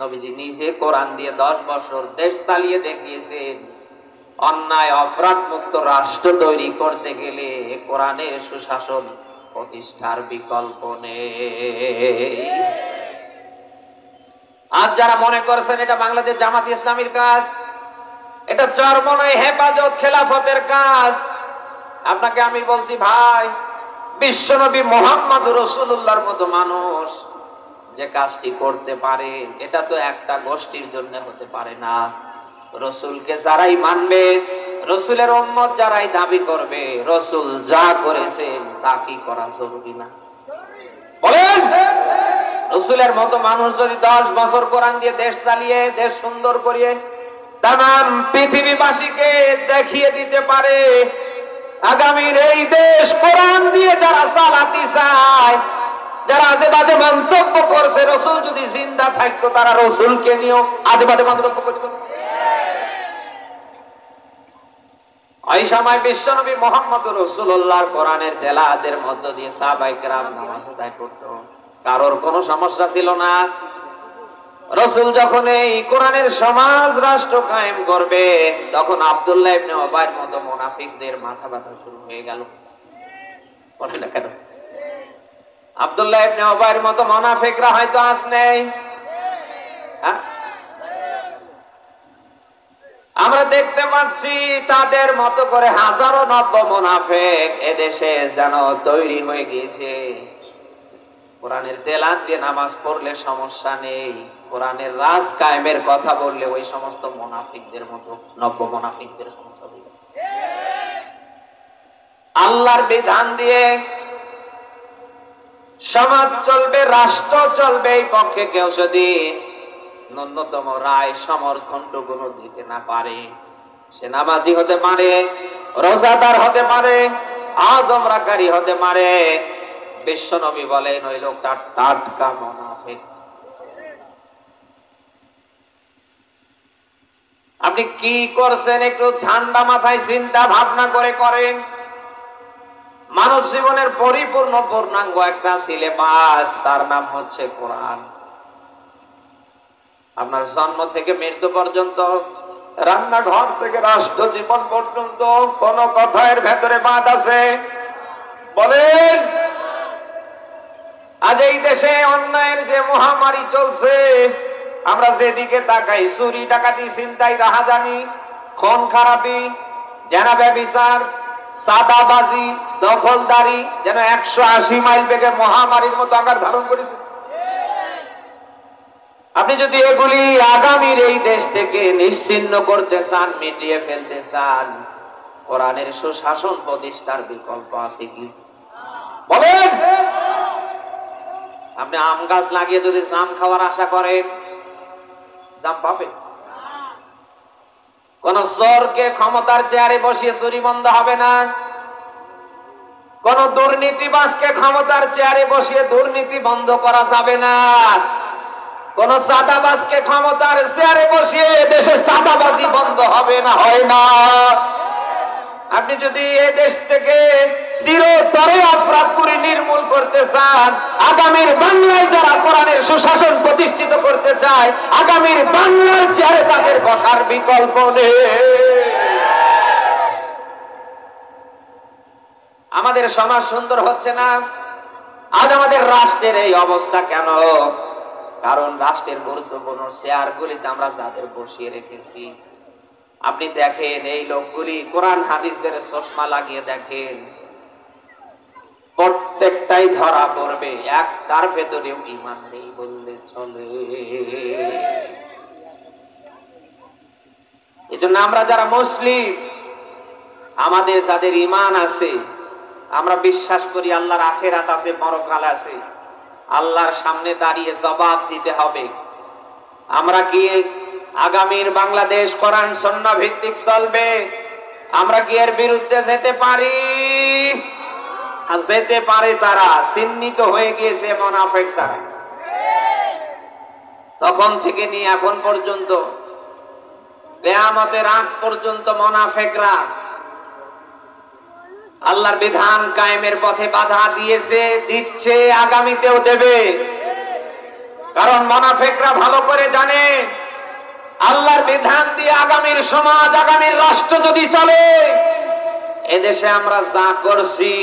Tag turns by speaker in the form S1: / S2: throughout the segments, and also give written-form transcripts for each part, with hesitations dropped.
S1: নবীজি নিজে কোরআন দিয়ে 10 বছর দেশ চালিয়ে দেখিয়েছেন। অন্যায় অপরাধ মুক্ত রাষ্ট্র তৈরি করতে গেলে কোরআনের সুশাসন প্রতিষ্ঠার বিকল্প নেই। আজ যারা মনে করছেন এটা বাংলাদেশ জামাত ইসলামীর কাজ, এটা চরমনাই হেফাজত খেলাফতের কাজ, আপনাকে আমি বলছি ভাই, বিশ্বনবী মুহাম্মদ রাসূলুল্লাহর মতো মানুষ যে কাজটি করতে পারে, এটা তো একটা গোষ্ঠীর জন্য হতে পারে না। রসুলকে যারাই মানবে, রসুলের উম্মত যারাই দাবি করবে, রসুল যা করেছেন তা কি করা জরুরি না? বলেন, রসুলের মতো মানুষ যদি 10 বছর কোরআন দিয়ে দেশ চালিয়ে, দেশ সুন্দর করিয়ে তাম পৃথিবীবাসীকে দেখিয়ে দিতে পারে আগামীর এই দেশ কোরআন দিয়ে যারা চালাতে চায়, যারা আজে বাজে মন্তব্য করছে, রসুল যদি জিন্দা থাকতো তারা রসুলকে নিয়েও আজে বাজে মন্তব্য করত। ওই সময় বিশ্বনবী মুহাম্মদ রাসূলুল্লাহর কোরআনের তেলাওয়াতের মধ্য দিয়ে সাহাবায়ে কেরাম নামাজ আদায় করত, কারোর কোনো সমস্যা ছিল না। রসুল যখন এই কোরআনের সমাজ রাষ্ট্র কায়েম করবে, তখন আব্দুল্লাহ ইবনে উবাইর মতো মুনাফিকদের মাথা ব্যথা শুরু হয়ে গেল। বলে না কেন? আব্দুল্লাহ ইবনে উবাইর মতো মুনাফিকরা হয়তো আজ নেই। আমরা দেখতে পাচ্ছি তাদের মতো করে হাজারো নব্য মুনাফিক এদেশে যেন তৈরি হয়ে গিয়েছে। কোরআনের তেলাওয়াত দিয়ে নামাজ পড়লে সমস্যা নেই, কোরআনের রাজ কায়েমের কথা বললে ওই সমস্ত মুনাফিকদের মতো নব্য মুনাফিকদের সমস্যা হবে। আল্লাহর বিধান দিয়ে সমাজ চলবে, রাষ্ট্র চলবে, এই পক্ষে কেউ যদি ন্যূনতম রায় সমর্থনটুকু দিতে না পারে, সে নামাজি হতে পারে, রোজাদার হতে পারে, আজমরাকারী হতে পারে, বিশ্বনবী বলেন ওই লোকটা টাটকা মুনাফিক। আপনি কি করছেন একটু ঠান্ডা মাথায় চিন্তা ভাবনা করে করেন। মানব জীবনের পরিপূর্ণ পূর্ণাঙ্গ একটা সিলেবাস, তার নাম হচ্ছে কোরআন। আপনার জন্ম থেকে মৃত্যু পর্যন্ত, রান্নাঘর থেকে রাষ্ট্র জীবন পর্যন্ত কোন কথার ভেতরে বাদ আছে? বলেন। আজ এই দেশে অন্যায়ের যে মহামারী চলছে, আমরা যেদিকে তাকাই, চুরি ডাকাতি ছিনতাই রাহাজানি খুন খারাপি জেনা ব্যভিচার সাদাবাজি দখলদারি যেন 180 মাইল বেগে মহামারীর মতো আকার ধারণ করেছে। আপনি যদি এগুলি আগামীর এই দেশ থেকে নিশ্চিহ্ন করতে চান, মিটিয়ে ফেলতে চান, কোরআনের সুশাসন প্রতিষ্ঠার বিকল্প আছে কি? বলেন। আপনি আম গাছ লাগিয়ে যদি জাম খাওয়ার আশা করেন, জাম পাবেন? কোন চোরকে ক্ষমতার চেয়ারে বসিয়ে চুরি বন্ধ হবে না। কোন দুর্নীতিবাজকে ক্ষমতার চেয়ারে বসিয়ে দুর্নীতি বন্ধ করা যাবে না। কোন সাদাবাজকে ক্ষমতার চেয়ারে বসিয়ে দেশে সাদাবাজি বন্ধ হবে না, হয় না। আপনি যদি এই দেশ থেকে চিরতরে অপরাধগুলি নির্মূল করতে চান, আগামীর বাংলায় যারা কোরআনের সুশাসন প্রতিষ্ঠিত করতে চায়, আগামীর বাংলার চেয়ারে তাদের বসার বিকল্প নেই। আমাদের সমাজ সুন্দর হচ্ছে না। আজ আমাদের রাষ্ট্রের এই অবস্থা কেন? কারণ রাষ্ট্রের গুরুত্বপূর্ণ চেয়ারগুলিতে আমরা যাদের বসিয়ে রেখেছি, আপনি দেখেন এই লোকগুলি কোরআন হাদিসের চশমা লাগিয়ে দেখেন, প্রত্যেকটাই ধরা পড়বে, একটার ভেতরেও ঈমান নেই বললে চলে। এজন্য আমরা যারা মুসলিম, আমাদের যাদের ঈমান আছে, আমরা বিশ্বাস করি আল্লাহর আখিরাত আছে, পরকাল আছে, আল্লাহর সামনে দাঁড়িয়ে জবাব দিতে হবে। আমরা কি আগামীর বাংলাদেশ কোরআন সুন্নাহ ভিত্তিক চলবে? আমরা কি এর বিরুদ্ধে যেতে পারি? যেতে পারে তারা চিহ্নিত হয়ে গিয়েছে মুনাফিক যারা। তখন থেকে নিয়ে এখন পর্যন্ত, কিয়ামতের আগ পর্যন্ত মুনাফিকরা আল্লাহর বিধান কায়েমের পথে বাধা দিয়েছে, দিচ্ছে, আগামীতেও দেবে। কারণ মুনাফিকরা ভালো করে জানে আল্লাহর বিধান দিয়ে আগামীর সমাজ, আগামীর রাষ্ট্র যদি চলে, এদেশে আমরা যা করছি,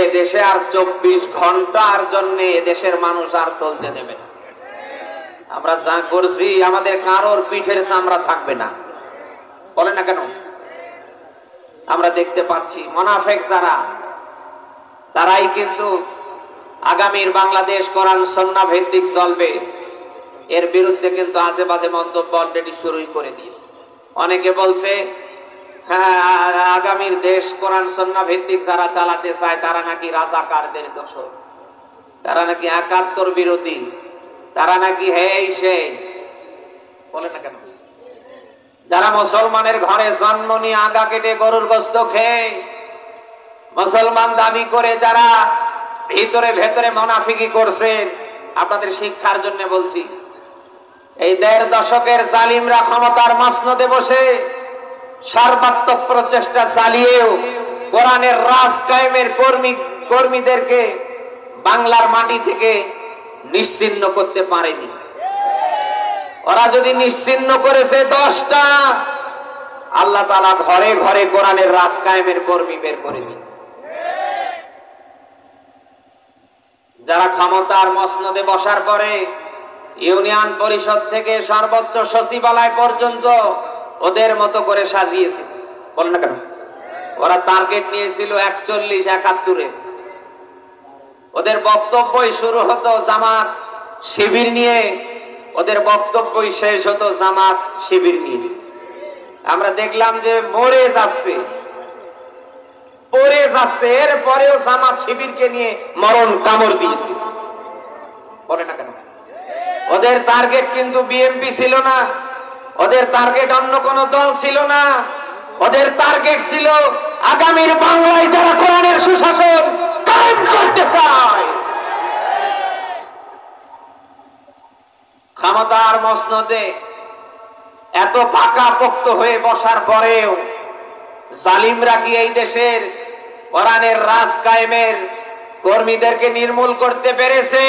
S1: এদেশে আর 24 ঘন্টার জন্য এদেশের মানুষ আর চলতে দেবে না। আমরা যা করছি আমাদের কারোর পিঠের চামড়া থাকবে না। বলে না কেন? আমরা দেখতে পাচ্ছি মুনাফিক যারা, তারাই কিন্তু আগামীর বাংলাদেশ কোরআন সুন্নাহ ভিত্তিক চলবে, এর বিরুদ্ধে কিন্তু আজেবাজে মন্তব্য অলরেডি শুরুই করে দিয়েছে। অনেকে বলছে হ্যাঁ, আগামীর দেশ কোরআন সুন্নাহ ভিত্তিক যারা চালাতে চায় তারা নাকি রাজাকারদের দোসর, তারা নাকি ৭১ বিরোধী, তারা নাকি হেই সেই। বলে না কেন? যারা মুসলমানের ঘরে জন্ম নিয়ে আগা কেটে গরুর গোশত খেয়ে মুসলমান দাবি করে যারা ভিতরে ভেতরে মুনাফিকি করছে, আপনাদের শিক্ষার জন্য বলছি, এই ১.৫ দশকের জালিমরা ক্ষমতার মসনদে বসে সর্বাত্মক প্রচেষ্টা চালিয়েও কোরআনের রাজ কায়েমের কর্মীদেরকে বাংলার মাটি থেকে নিশ্চিহ্ন করতে পারেনি। ওরা যদি নিশ্চিহ্ন করেছে 10টা, আল্লাহ তাআলা ঘরে ঘরে কোরআনের রাজ কায়েমের কর্মী বের করে দিয়েছে। যারা ক্ষমতার মসনদে বসার পরে ইউনিয়ন পরিষদ থেকে সর্বোচ্চ সচিবালয় পর্যন্ত ওদের মতো করে সাজিয়েছে। বল না কেন? ওরা টার্গেট নিয়েছিল 41-71-এ। ওদের বক্তব্যই শুরু হতো জামাত শিবির নিয়ে, ওদের বক্তব্যই শেষ হতো জামাত শিবির নিয়ে। আমরা দেখলাম যে মরে যাচ্ছে, পড়ে যাচ্ছে, এরপরেও জামাত শিবিরকে নিয়ে মরণ কামড় দিয়েছে। বলে না কেন? ওদের টার্গেট কিন্তু বিএনপি ছিল না, ওদের টার্গেট অন্য কোন দল ছিল না, ওদের টার্গেট ছিল আগামীর বাংলায় যারা কোরআনের সুশাসন কায়েম করতে চায়। ক্ষমতার মসনদে এত পাকাপোক্ত হয়ে বসার পরেও জালিমরা কি এই দেশের কোরআনের রাজ কায়েমের কর্মীদেরকে নির্মূল করতে পেরেছে?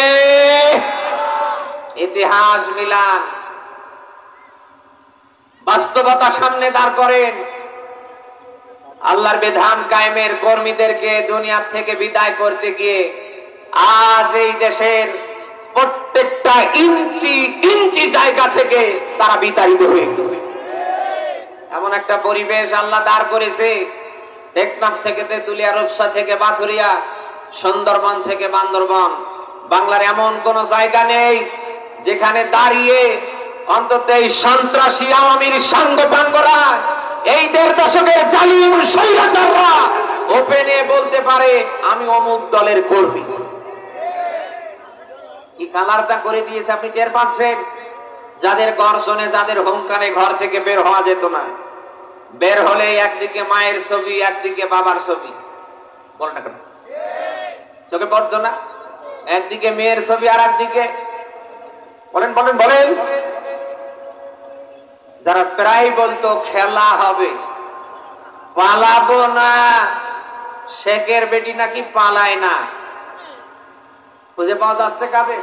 S1: ইতিহাস মিলান, বাস্তবতা সামনে দাঁড় করেন। আল্লাহর বিধান কায়েমের কর্মীদেরকে দুনিয়া থেকে বিদায় করতে গিয়ে আজ এই দেশের প্রত্যেকটা ইঞ্চি ইঞ্চি জায়গা থেকে তারা বিতাড়িত হয়ে গেছে। এমন একটা পরিবেশ আল্লাহ দাঁড় করেছে, টেকনাফ থেকে তেতুলিয়া, রূপসা থেকে বাথুরিয়া, সুন্দরবন থেকে বান্দরবন, বাংলার এমন কোন জায়গা নেই যেখানে দাঁড়িয়ে অন্তত এই সন্ত্রাসী আওয়ামীর সঙ্গ পান করা এই ১.৫ দশকের জালিম স্বৈরাচাররা ওপেনে বলতে পারে আমি অমুক দলের কর্মী। কি কালারটা করে দিয়েছে আপনি টের পাচ্ছেন? যাদের গর্জনে, যাদের হুঙ্কারে ঘর থেকে বের হওয়া যেত না, বের হলে একদিকে মায়ের ছবি, একদিকে বাবার ছবি। বল না কেন? চোখে পড়তো না? একদিকে মেয়ের ছবি আর একদিকে, বলেন বলেন বলেন, যারা প্রায় বলতো খেলা হবে, পালাবো না, শেখের বেটি নাকি পালায় না, খুঁজে পাওয়া যাচ্ছে কাবে?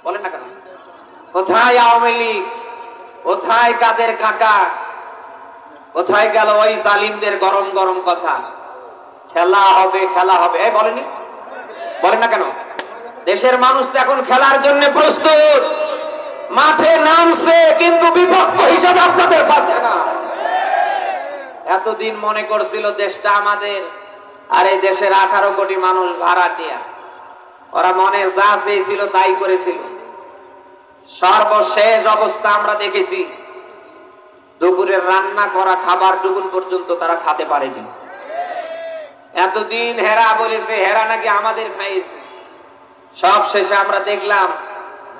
S1: বলেন না কেন? কোথায় আওয়ামী লীগ? কোথায় কাদের কাকা? কোথায় গেল ওই জালিমদের গরম গরম কথা? খেলা হবে, খেলা হবে, এই বলেনি? বলেন না কেন? দেশের মানুষ তো এখন খেলার জন্য প্রস্তুত, মাঠে নামছে, কিন্তু বিপক্ষ হিসাবে আপনাদের পাচ্ছে না। এতদিন মনে করছিল দেশটা আমাদের, আর এই দেশের 18 কোটি মানুষ ভাড়াটিয়া। ওরা মনে যা চেয়েছিল তাই করেছিল। সর্বশেষ অবস্থা আমরা দেখেছি, দুপুরের রান্না করা খাবার দুপুর পর্যন্ত তারা খেতে পারেনি। এতদিন হেরা বলেছে, হেরা নাকি আমাদের খাইয়েছে। সব শেষে আমরা দেখলাম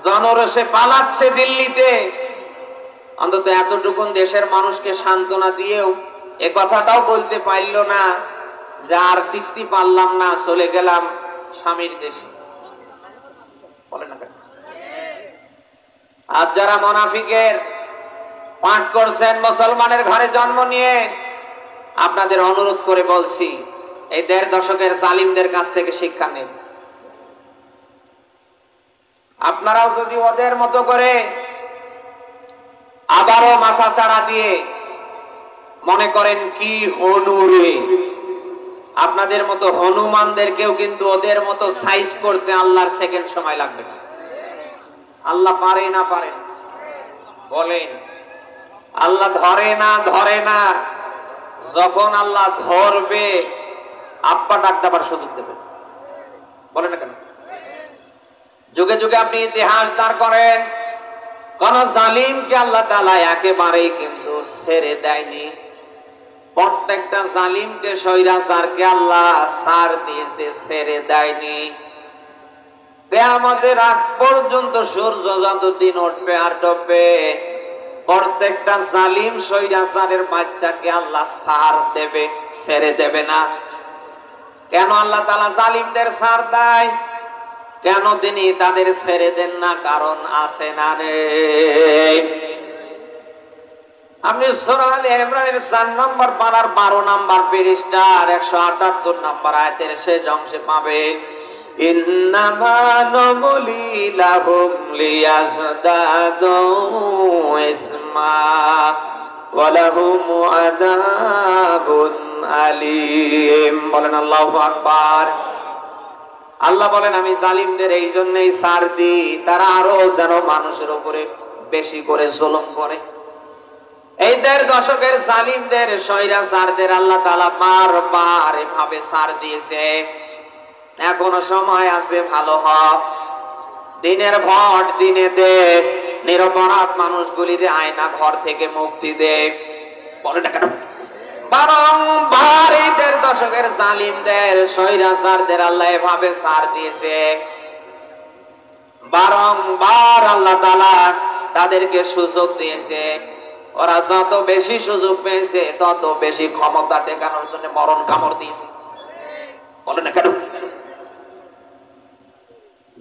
S1: জনরোষে পালাচ্ছে দিল্লিতে। অন্তত এতটুকুন দেশের মানুষকে সান্ত্বনা দিয়েও এ কথাটাও বলতে পারল না যে আর টিকতে পারলাম না, চলে গেলাম স্বামীর দেশে। বলে না? আজ যারা মুনাফিকের পাঠ করছেন মুসলমানের ঘরে জন্ম নিয়ে, আপনাদের অনুরোধ করে বলছি, এই ১.৫ দশকের জালিমদের কাছ থেকে শিক্ষা নেন। আপনারাও যদি ওদের মতো করে আবারও মাথা চাড়া দিয়ে মনে করেন কি হনুরে, আপনাদের মতো হনুমানদেরকেও কিন্তু ওদের মতো সাইজ করতে আল্লাহর সেকেন্ড সময় লাগবে না। আল্লাহ পারে না পারে? বলেন। আল্লাহ ধরে না। যখন আল্লাহ ধরবে আব্বা ডাক দেবার সুযোগ দেবে। বলেন না কেন? যুগে যুগে আপনি ইতিহাস দাঁড় করেন, কোন জালিমকে আল্লাহ তাআলা একেবারেই কিন্তু ছেড়ে দেয়নি। প্রত্যেকটা জালিমকে, স্বৈরাচারকে আল্লাহ ছাড় দিয়েছে, ছেড়ে দেয়নি। কিয়ামতের আগ পর্যন্ত সূর্য যতদিন উঠবে আর ডুববে, প্রত্যেকটা জালিম স্বৈরাচারের বাচ্চাকে আল্লাহ ছাড় দেবে, ছেড়ে দেবে না। কেন আল্লাহ তাআলা জালিমদের ছাড় দেয়? কেন তিনি তাদের ছেড়ে দেন না? কারণ আছে না নেই? আপনি সূরা আলে ইমরানের 4 নম্বর পারার 12 নম্বর পৃষ্ঠার 178 নম্বর আয়াতের শেষ অংশে পাবেন, ইন্নামা নুমলি লাহুম লিয়াজদাদু ইসমা ওয়া লাহুম আযাবুন আলীম। বলেন আল্লাহু আকবার। আল্লাহ বলেন আমি জালিমদের এই জন্যই ছাড় দিই, তারা আরো যেন মানুষের উপরে বেশি করে জুলুম করে। এই 1.5 দশকের জালিমদের, স্বৈরাচারদের আল্লাহ তাআলা বারবার এভাবে ছাড় দিয়েছে। এখনো সময় আছে, ভালো হও, দিনের ভোট দিনে দে, নিরপরাধ মানুষগুলির আয়না ঘর থেকে মুক্তি দে। বলে না কেন? বারংবার এই 1.5 দশকের জালিমদের, স্বৈরাচারদের আল্লাহ এভাবে ছাড় দিয়েছে। বারংবার আল্লাহ তাআলা তাদেরকে সুযোগ দিয়েছে। ওরা যত বেশি সুযোগ পেয়েছে তত বেশি ক্ষমতা টেকানোর জন্য মরণ কামড় দিয়েছে। বলে না কেন?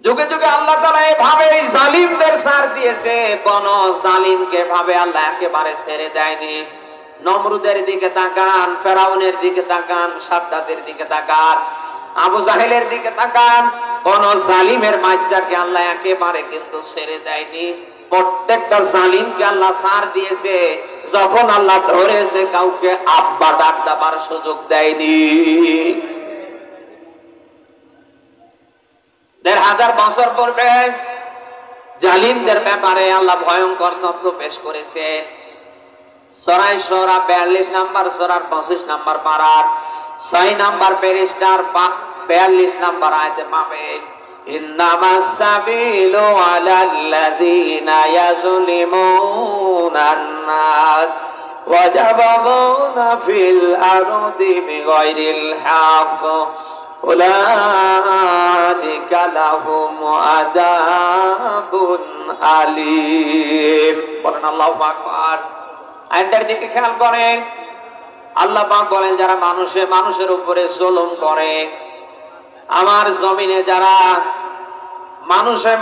S1: যুগে যুগে আল্লাহ তাআলা এভাবে জালিমদের ছাড় দিয়েছে, কোন জালিমকে ভাবে আল্লাহ একেবারে ছেড়ে দেয়নি। নমরুদের দিকে তাকান, ফেরাউনের দিকে তাকান, সাদ্দাতের দিকে তাকান, আবু জাহেলের দিকে তাকান, কোন জালিমের বাচ্চাকে আল্লাহ একেবারে কিন্তু ছেড়ে দেয়নি। প্রত্যেকটা জালিমকে আল্লাহ ছাড় দিয়েছে, যখন আল্লাহ ধরেছে কাউকে আব্বা ডাক দেবার সুযোগ দেয়নি। 1500 বছর পূর্বে জালিমদের ব্যাপারে আল্লাহ ভয়ঙ্কর তথ্য পেশ করেছে। সূরা শুরা 42 নম্বর সূরার 25 নম্বর পারার 6 নম্বর পৃষ্ঠার 42 নম্বর আয়াতে পাবেন, ইন্নামাস সাবিলু আলাল্লাযীনা ইয়াজলিমুনান নাস ওয়া ইয়াবগুনা ফিল আরদি বিগাইরিল হক উলাইকা লাহুম আযাবুন আলীম। বলেন আল্লাহু আকবার। আয়াতের দিকে খেয়াল করেন, আল্লাহ পাক বলেন যারা মানুষের উপরে জুলুম করে, আমার জমিনে যারা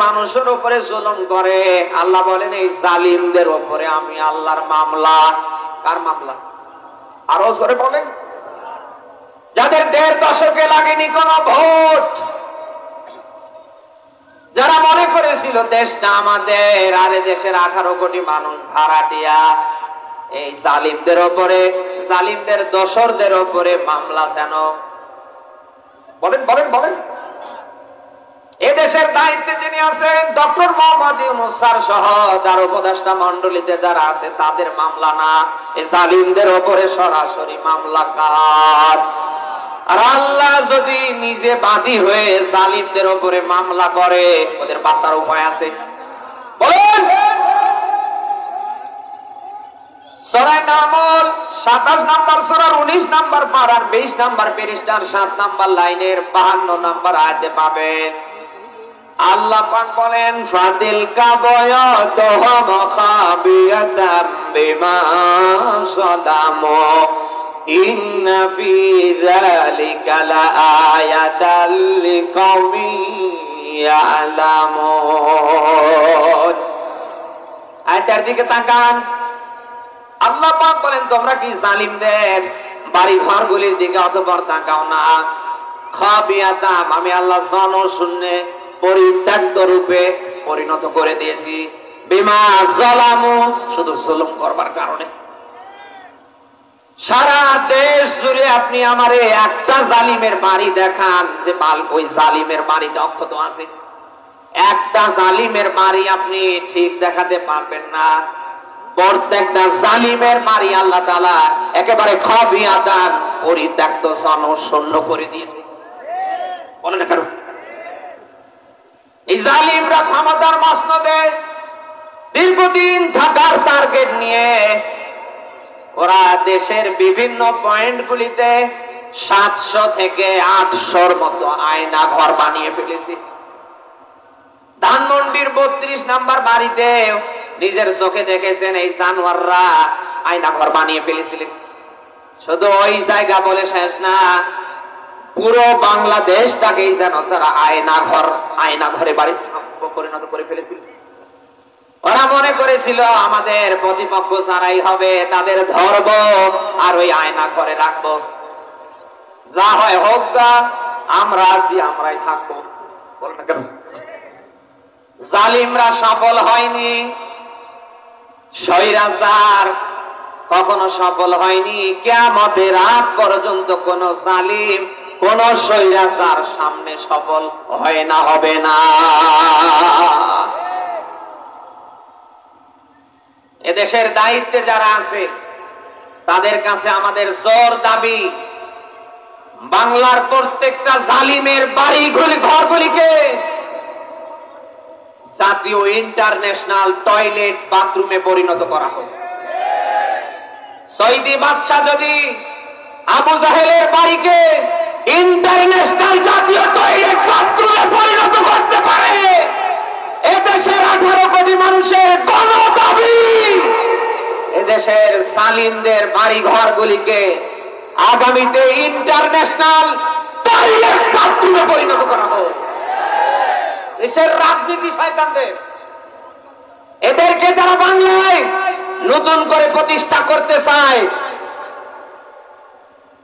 S1: মানুষের উপরে জুলুম করে, আল্লাহ বলেন এই জালিমদের উপরে আমি আল্লাহর মামলা। কার মামলা? আরো জোরে বলেন। যাদের 1.5 দশকে লাগেনি কোন ভোট, যারা মনে করেছিল দেশটা আমাদের, আর দেশের 18 কোটি মানুষ ভাড়াটিয়া, এই জালিমদের উপরে, জালিমদের দোসরদের উপরে মামলা যেন। বলেন বলেন বলেন। এদেশের দায়িত্বে যিনি আছেন ডক্টর মোহাম্মদ ইউনূস স্যার সহ তার উপদেষ্টা মণ্ডলীতে যারা আছে, তাদের মামলা না, এই জালিমদের উপরে সরাসরি মামলা কার? আর আল্লাহ যদি নিজে বাদী হয়ে জালিমদের উপরে মামলা করে, ওদের বাঁচার উপায় আছে? বলেন। সূরা নামল 27 নম্বর সূরার 19 নম্বর পারার 20 নম্বর পৃষ্ঠার 7 নম্বর লাইনের 52 নম্বর আয়াতে পাবেন, আল্লাহ পাক বলেন, ফাতিল কাবায়াতুহুম খাবিয়াতাম বিমা সালামু ইন্না ফি যালিকা লাআয়াতাল লিকাওমিন ইয়ালামুন। আয়াতের দিকে তাকান, আল্লাহ পাক বলেন তোমরা কি জালিমদের বাড়ি ঘরগুলির দিকে অতঃপর তাকাও না? খাবিয়াতাম, আমি আল্লাহ জনশূন্যে পরিত্যক্ত রূপে পরিণত করে দিয়েছি। বিমা যালামু, শুধু জুলুম করবার কারণে। সারা দেশ জুড়ে আপনি আমারে একটা জালিমের বাড়ি দেখান যে ওই জালিমের বাড়িটা অক্ষত আছে। একটা জালিমের বাড়ি আপনি ঠিক দেখাতে পারবেন না। প্রত্যেকটা জালিমের বাড়ি আল্লাহ তাআলা একেবারে খাবিয়াতান পরিত্যক্ত জনশূন্য করে দিয়েছে। বলেন না কেন? এই জালিমরা ক্ষমতার মসনদে দীর্ঘদিন থাকার টার্গেট নিয়ে ওরা দেশের বিভিন্ন পয়েন্টগুলিতে 700 থেকে 800-র মতো আয়না ঘর বানিয়ে ফেলেছে। ধানমন্ডির 32 নাম্বার বাড়িতে নিজের চোখে দেখেছেন এই জানোয়াররা আয়না ঘর বানিয়ে ফেলেছিলেন। শুধু ওই জায়গা বলে শেষ না, পুরো বাংলাদেশটাকেই যেন তারা আয়না ঘরে বাড়ি পরিণত করে ফেলেছিল। ওরা মনে করেছিল আমাদের প্রতিপক্ষ যারাই হবে তাদের ধরব আর ওই আয়না ঘরে রাখবো, যা হয় হোক গা, আমরা আছি, আমরাই থাকবো। জালিমরা সফল হয়নি, স্বৈরাচার কখনো সফল হয়নি। কিয়ামতের রাত পর্যন্ত কোন জালিম, কোন স্বৈরাচার সামনে সফল হয় না, হবে না। এদেশের দায়িত্বে যারা আছে তাদের কাছে আমাদের জোর দাবি, বাংলার প্রত্যেকটা জালিমের ঘরগুলিকে জাতীয় ইন্টারন্যাশনাল টয়লেট বাথরুমে পরিণত করা হোক। সৌদি বাদশা যদি আবু জাহেলের বাড়িকে ইন্টারন্যাশনাল জাতীয় টয়লেট বাথরুমে পরিণত করতে পারে, এদেশের 18 কোটি মানুষের গণদাবি এদেশের জালিমদের বাড়ি ঘরগুলিকে আগামীতে ইন্টারন্যাশনাল টয়লেট বাথরুমে পরিণত করা হোক। দেশের রাজনীতি শয়তানদের, এদেরকে যারা বাংলায় নতুন করে প্রতিষ্ঠা করতে চায়,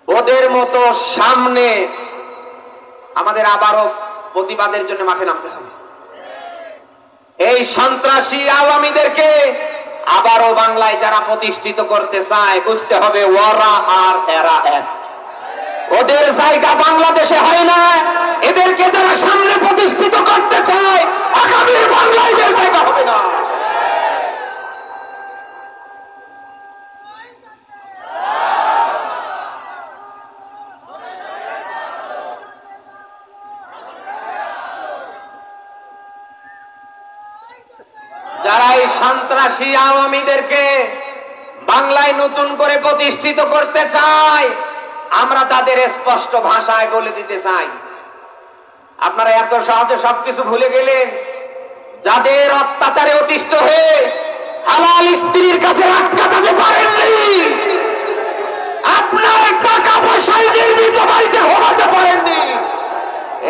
S1: ওদের মতো সামনে আমাদের আবারও প্রতিবাদের জন্য মাঠে নামতে হবে। এই সন্ত্রাসী আওয়ামীদেরকে আবারও বাংলায় যারা প্রতিষ্ঠিত করতে চায়, বুঝতে হবে ওরা আর এরা এক। ওদের জায়গা বাংলাদেশে হয় না। এদেরকে যারা সামনে প্রতিষ্ঠিত করতে চায়, আগামী বাংলায় এদের জায়গা হবে না। যারা এই সন্ত্রাসী আওয়ামীদেরকে বাংলায় নতুন করে প্রতিষ্ঠিত করতে চায়, আমরা তাদের স্পষ্ট ভাষায় বলে দিতে চাই, আপনারা এত সহজে সবকিছু ভুলে গেলেন। যাদের অত্যাচারে অতিষ্ঠ হয়ে হালাল স্ত্রীর কাছে রাত কাটাতে পারেননি, আপনার টাকা পয়সায় নির্মিত বাড়িতে ঘুমাতে পারেননি,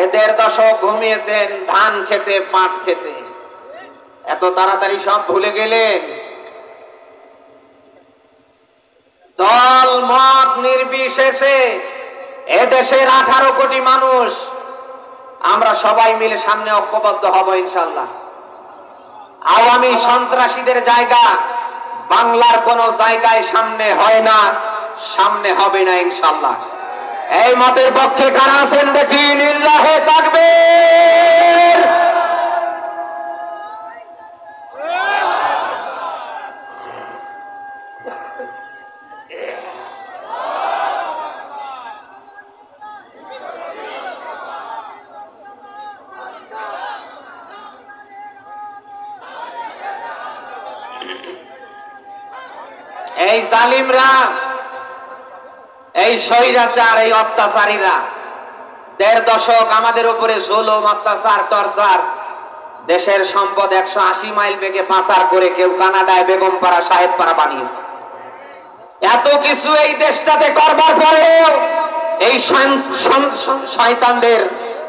S1: এদের দশক ঘুমিয়েছেন ধান খেতে, পাট খেতে। এত তাড়াতাড়ি সব ভুলে গেলেন? দল মত নির্বিশেষে এদেশের 18 কোটি মানুষ আমরা সবাই মিলে সামনে ঐক্যবদ্ধ হব ইনশাআল্লাহ। আওয়ামী সন্ত্রাসীদের জায়গা বাংলার কোন জায়গায় সামনে হয় না, সামনে হবে না ইনশাআল্লাহ। এই মতের পক্ষে কারা আছেন দেখি? লিল্লাহে তাকবীর। এই জালিমরা, এই স্বৈরাচার, এই অত্যাচারীরা 1.5 দশক আমাদের উপরে জুলুম, অত্যাচার, টর্চার, দেশের সম্পদ 180 মাইল বেগে পাচার করে কেউ কানাডায় বেগমপাড়া, সাহেবপাড়া বানিয়েছে। এত কিছু এই দেশটাতে করবার পরেও এই শয়তানদের,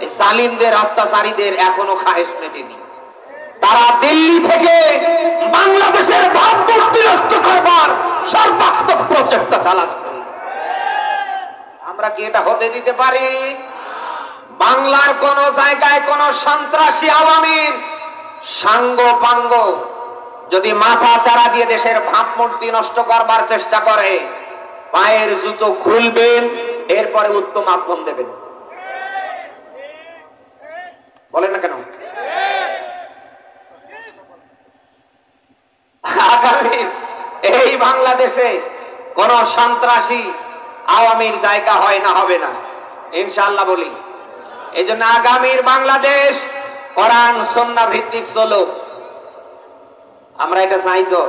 S1: এই জালিমদের, অত্যাচারীদের এখনো খায়েশ মেটেনি। তারা দিল্লি থেকে বাংলাদেশের ভাবমূর্তি নষ্ট করবার সর্বাত্মক প্রচেষ্টা চালাচ্ছে। আমরা কি এটা হতে দিতে পারি? বাংলার কোন জায়গায় কোন সন্ত্রাসী আওয়ামীর সাঙ্গ পাঙ্গ যদি মাথা চারা দিয়ে দেশের ভাবমূর্তি নষ্ট করবার চেষ্টা করে, পায়ের জুতো খুলবেন, এরপরে উত্তম মাধ্যম দেবেন। বলেন না কেন? আগামী এই বাংলাদেশে কোন সন্ত্রাসী আওয়ামীর জায়গা হয় না, হবে না ইনশাআল্লাহ বলি। এই জন্য আগামীর বাংলাদেশ কোরআন সুন্নাহ ভিত্তিক চলুক। আমরা এটা চাই তো।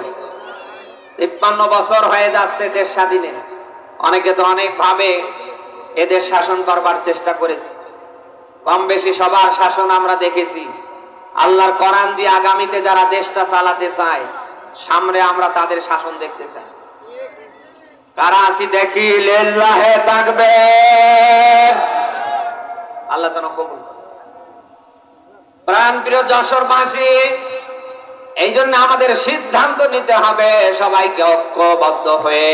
S1: 53 বছর হয়ে যাচ্ছে দেশ স্বাধীনে, অনেকে তো অনেক ভাবে এদের শাসন করবার চেষ্টা করেছে, কম বেশি সবার শাসন আমরা দেখেছি। আল্লাহর কোরআন দিয়ে আগামীতে যারা দেশটা চালাতে চায়, সামনে আমরা তাদের শাসন দেখতে চাই। কারা আছি দেখি, লিল্লাহে তাকবীর। আল্লাহ যেন কবুল করেন। প্রাণপ্রিয় যশোরবাসী, এই জন্য আমাদের সিদ্ধান্ত নিতে হবে সবাইকে ঐক্যবদ্ধ হয়ে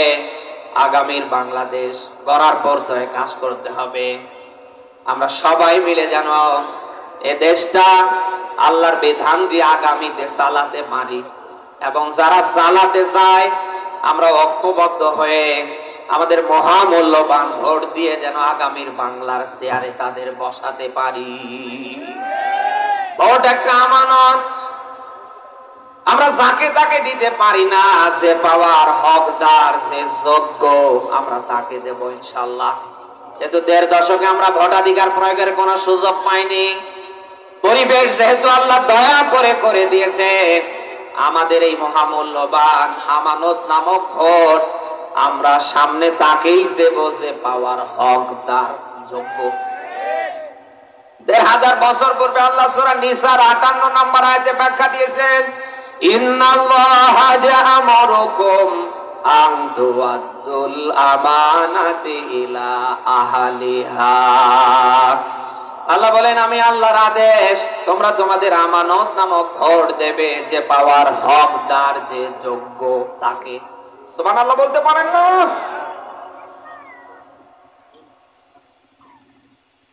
S1: আগামীর বাংলাদেশ গড়ার পর্যায়ে কাজ করতে হবে। আমরা সবাই মিলে যেন এ দেশটা আল্লাহর বিধান দিয়ে আগামীতে চালাতে পারি, এবং যারা চালাতে চায় আমরা ঐক্যবদ্ধ হয়ে আমাদের মহামূল্যবান ভোট দিয়ে যেন আগামীর বাংলার চেয়ারে তাদের বসাতে পারি। ভোট একটা আমানত, আমরা যাকে তাকে দিতে পারি না। যে পাওয়ার হকদার, যে যোগ্য, আমরা তাকে দেব ইনশাআল্লাহ। কিন্তু 1.5 দশকে আমরা ভোটাধিকার প্রয়োগের কোন সুযোগ পাইনি। পরিবেশ যেহেতু আল্লাহ দয়া করে করে দিয়েছে, আমাদের এই মহামূল্যবান আমানত নামক ভোট আমরা সামনে তাকেই দেব যে পাওয়ার হকদার, যোগ্য। 1000 বছর পূর্বে আল্লাহ সূরা নিসার 58 নম্বর আয়াতে ব্যাখ্যা দিয়েছেন, ইন্নাল্লাহা ইয়া'মুরুকুম আন তু'আদ্দুল আমানাতি ইলা আহলিহা। আল্লাহ বলেন, আমি আল্লাহর আদেশ, তোমরা তোমাদের আমানত নামক ভোট দেবে যে পাওয়ার হকদার, যে যোগ্য তাকে। সুবহানাল্লাহ বলতে পারেন না?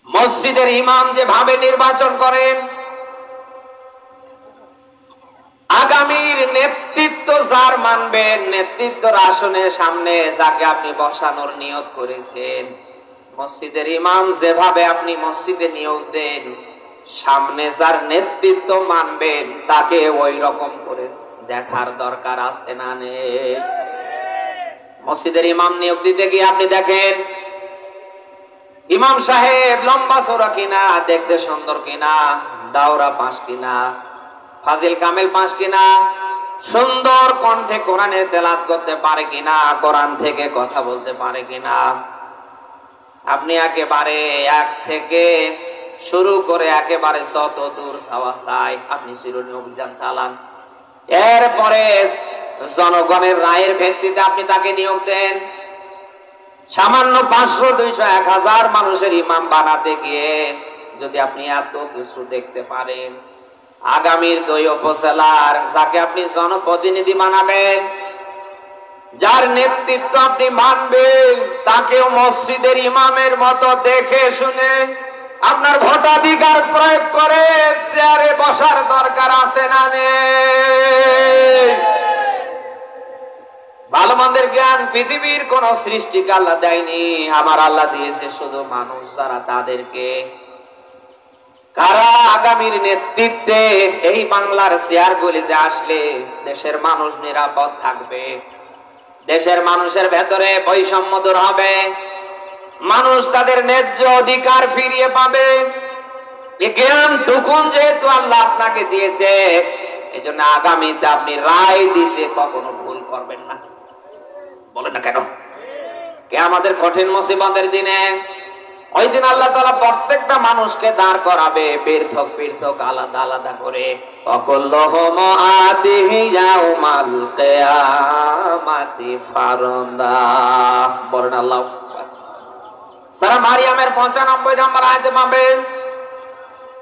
S1: মসজিদের ইমাম যেভাবে নির্বাচন করেন, আগামীর নেতৃত্ব যার মানবেন, নেতৃত্বের আসনের সামনে যাকে আপনি বসানোর নিয়ত করেছেন, মসজিদের ইমাম যেভাবে আপনি মসজিদে নিয়োগ দেন, সামনে যার নেতৃত্ব মানবেন তাকে ওই রকম করে দেখার দরকার আছে না নেই? মসজিদের ইমাম নিয়োগ দিতে গিয়ে আপনি দেখেন ইমাম সাহেব লম্বা চওড়া কিনা, দেখতে সুন্দর কিনা, দাওরা পাস কিনা, ফাজিল কামেল পাস কিনা, সুন্দর কণ্ঠে কোরআনে তেলাওয়াত করতে পারে কিনা, কোরআন থেকে কথা বলতে পারে কিনা। আপনি একেবারে এক থেকে শুরু করে একেবারে যত দূর যাওয়া যায় আপনি চিরুনি অভিযান চালান। এরপরে জনগণের রায়ের ভিত্তিতে আপনি তাকে নিয়োগ দেন। সামান্য 500, 200, 1000 মানুষের ইমাম বানাতে গিয়ে যদি আপনি এত কিছু দেখতে পারেন, আগামীর 2 উপজেলার যাকে আপনি জনপ্রতিনিধি বানাবেন, যার নেতৃত্ব আপনি মানবেন, তাকেও মসজিদের ইমামের মতো দেখে শুনে আপনার ভোটাধিকার প্রয়োগ করে চেয়ারে বসার দরকার আছে না নেই? ভালো মন্দের জ্ঞান পৃথিবীর কোন সৃষ্টিকে আল্লাহ দেয়নি, আমার আল্লাহ দিয়েছে শুধু মানুষ যারা তাদেরকে। কারা আগামীর নেতৃত্বে এই বাংলার চেয়ারগুলিতে আসলে দেশের মানুষ নিরাপদ থাকবে, দেশের মানুষের ভেতরে বৈষম্য দূর হবে, মানুষ তাদের ন্যায্য অধিকার ফিরিয়ে পাবে। এই জ্ঞান টুকুন যেহেতু আল্লাহ আপনাকে দিয়েছে, এই জন্য আগামীতে আপনি রায় দিতে কখনো ভুল করবেন না। বলেন না কেন? কিয়ামতের কঠিন মুসিবতের দিনে, ওই দিন আল্লাহ তাআলা প্রত্যেকটা মানুষকে দাঁড় করাবে পৃথক পৃথক, আলাদা আলাদা করে। অকুল্লুহুম আতিহি ইয়াউমাল কিয়ামাতি ফারদা। বলেন আল্লাহু আকবার। সূরা মারিয়ামের 95 নম্বর আয়াতে পাবেন,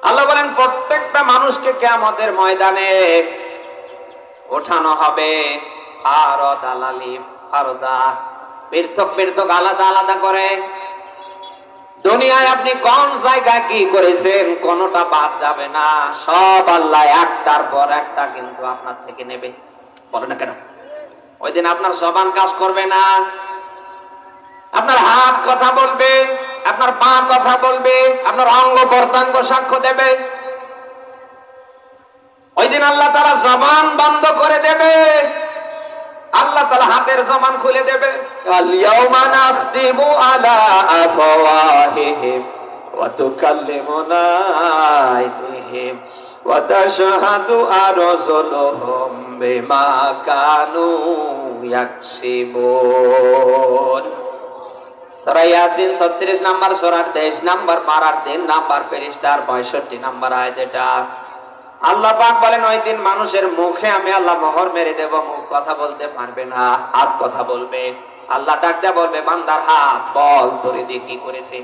S1: আল্লাহ বলেন প্রত্যেকটা মানুষকে কিয়ামতের ময়দানে ওঠানো হবে ফারদা, পৃথক পৃথক, আলাদা আলাদা করে। দুনিয়ায় আপনি কোন জায়গায় কি করেছেন কোনটা বাদ যাবে না, সব আল্লাহ একটার পর একটা কিন্তু আপনার থেকে নেবে। বলে না কেন? ওই দিন আপনার জবান কাজ করবে না, আপনার হাত কথা বলবে, আপনার পা কথা বলবে, আপনার অঙ্গ প্রত্যঙ্গ সাক্ষ্য দেবে। ওই দিন আল্লাহ তাআলা জবান বন্ধ করে দেবে, আল্লাহ তাআলা হাতের জবান খুলে দেবে। আল-ইয়াওমা নাখতিমু আলা আফওয়াহিহিম ওয়া তুকাল্লিমুনা আইদিহিম ওয়া তাশহাদু আরজুলুহুম বিমা কানু ইয়াকসিবুন। সূরা ইয়াসিন 36 নম্বর সূরার 23 নম্বর পারার 3 নম্বর পৃষ্ঠার 65 নম্বর আয়াত। এটা আল্লাহ পাক বলেন ওই দিন মানুষের মুখে আমি আল্লাহ মোহর মেরে দেব, মুখ কথা বলতে পারবে না, হাত কথা বলবে। আল্লাহ ডাক দিয়ে বলবে, বান্দার হাত বল তোরে দিয়ে কি করেছে।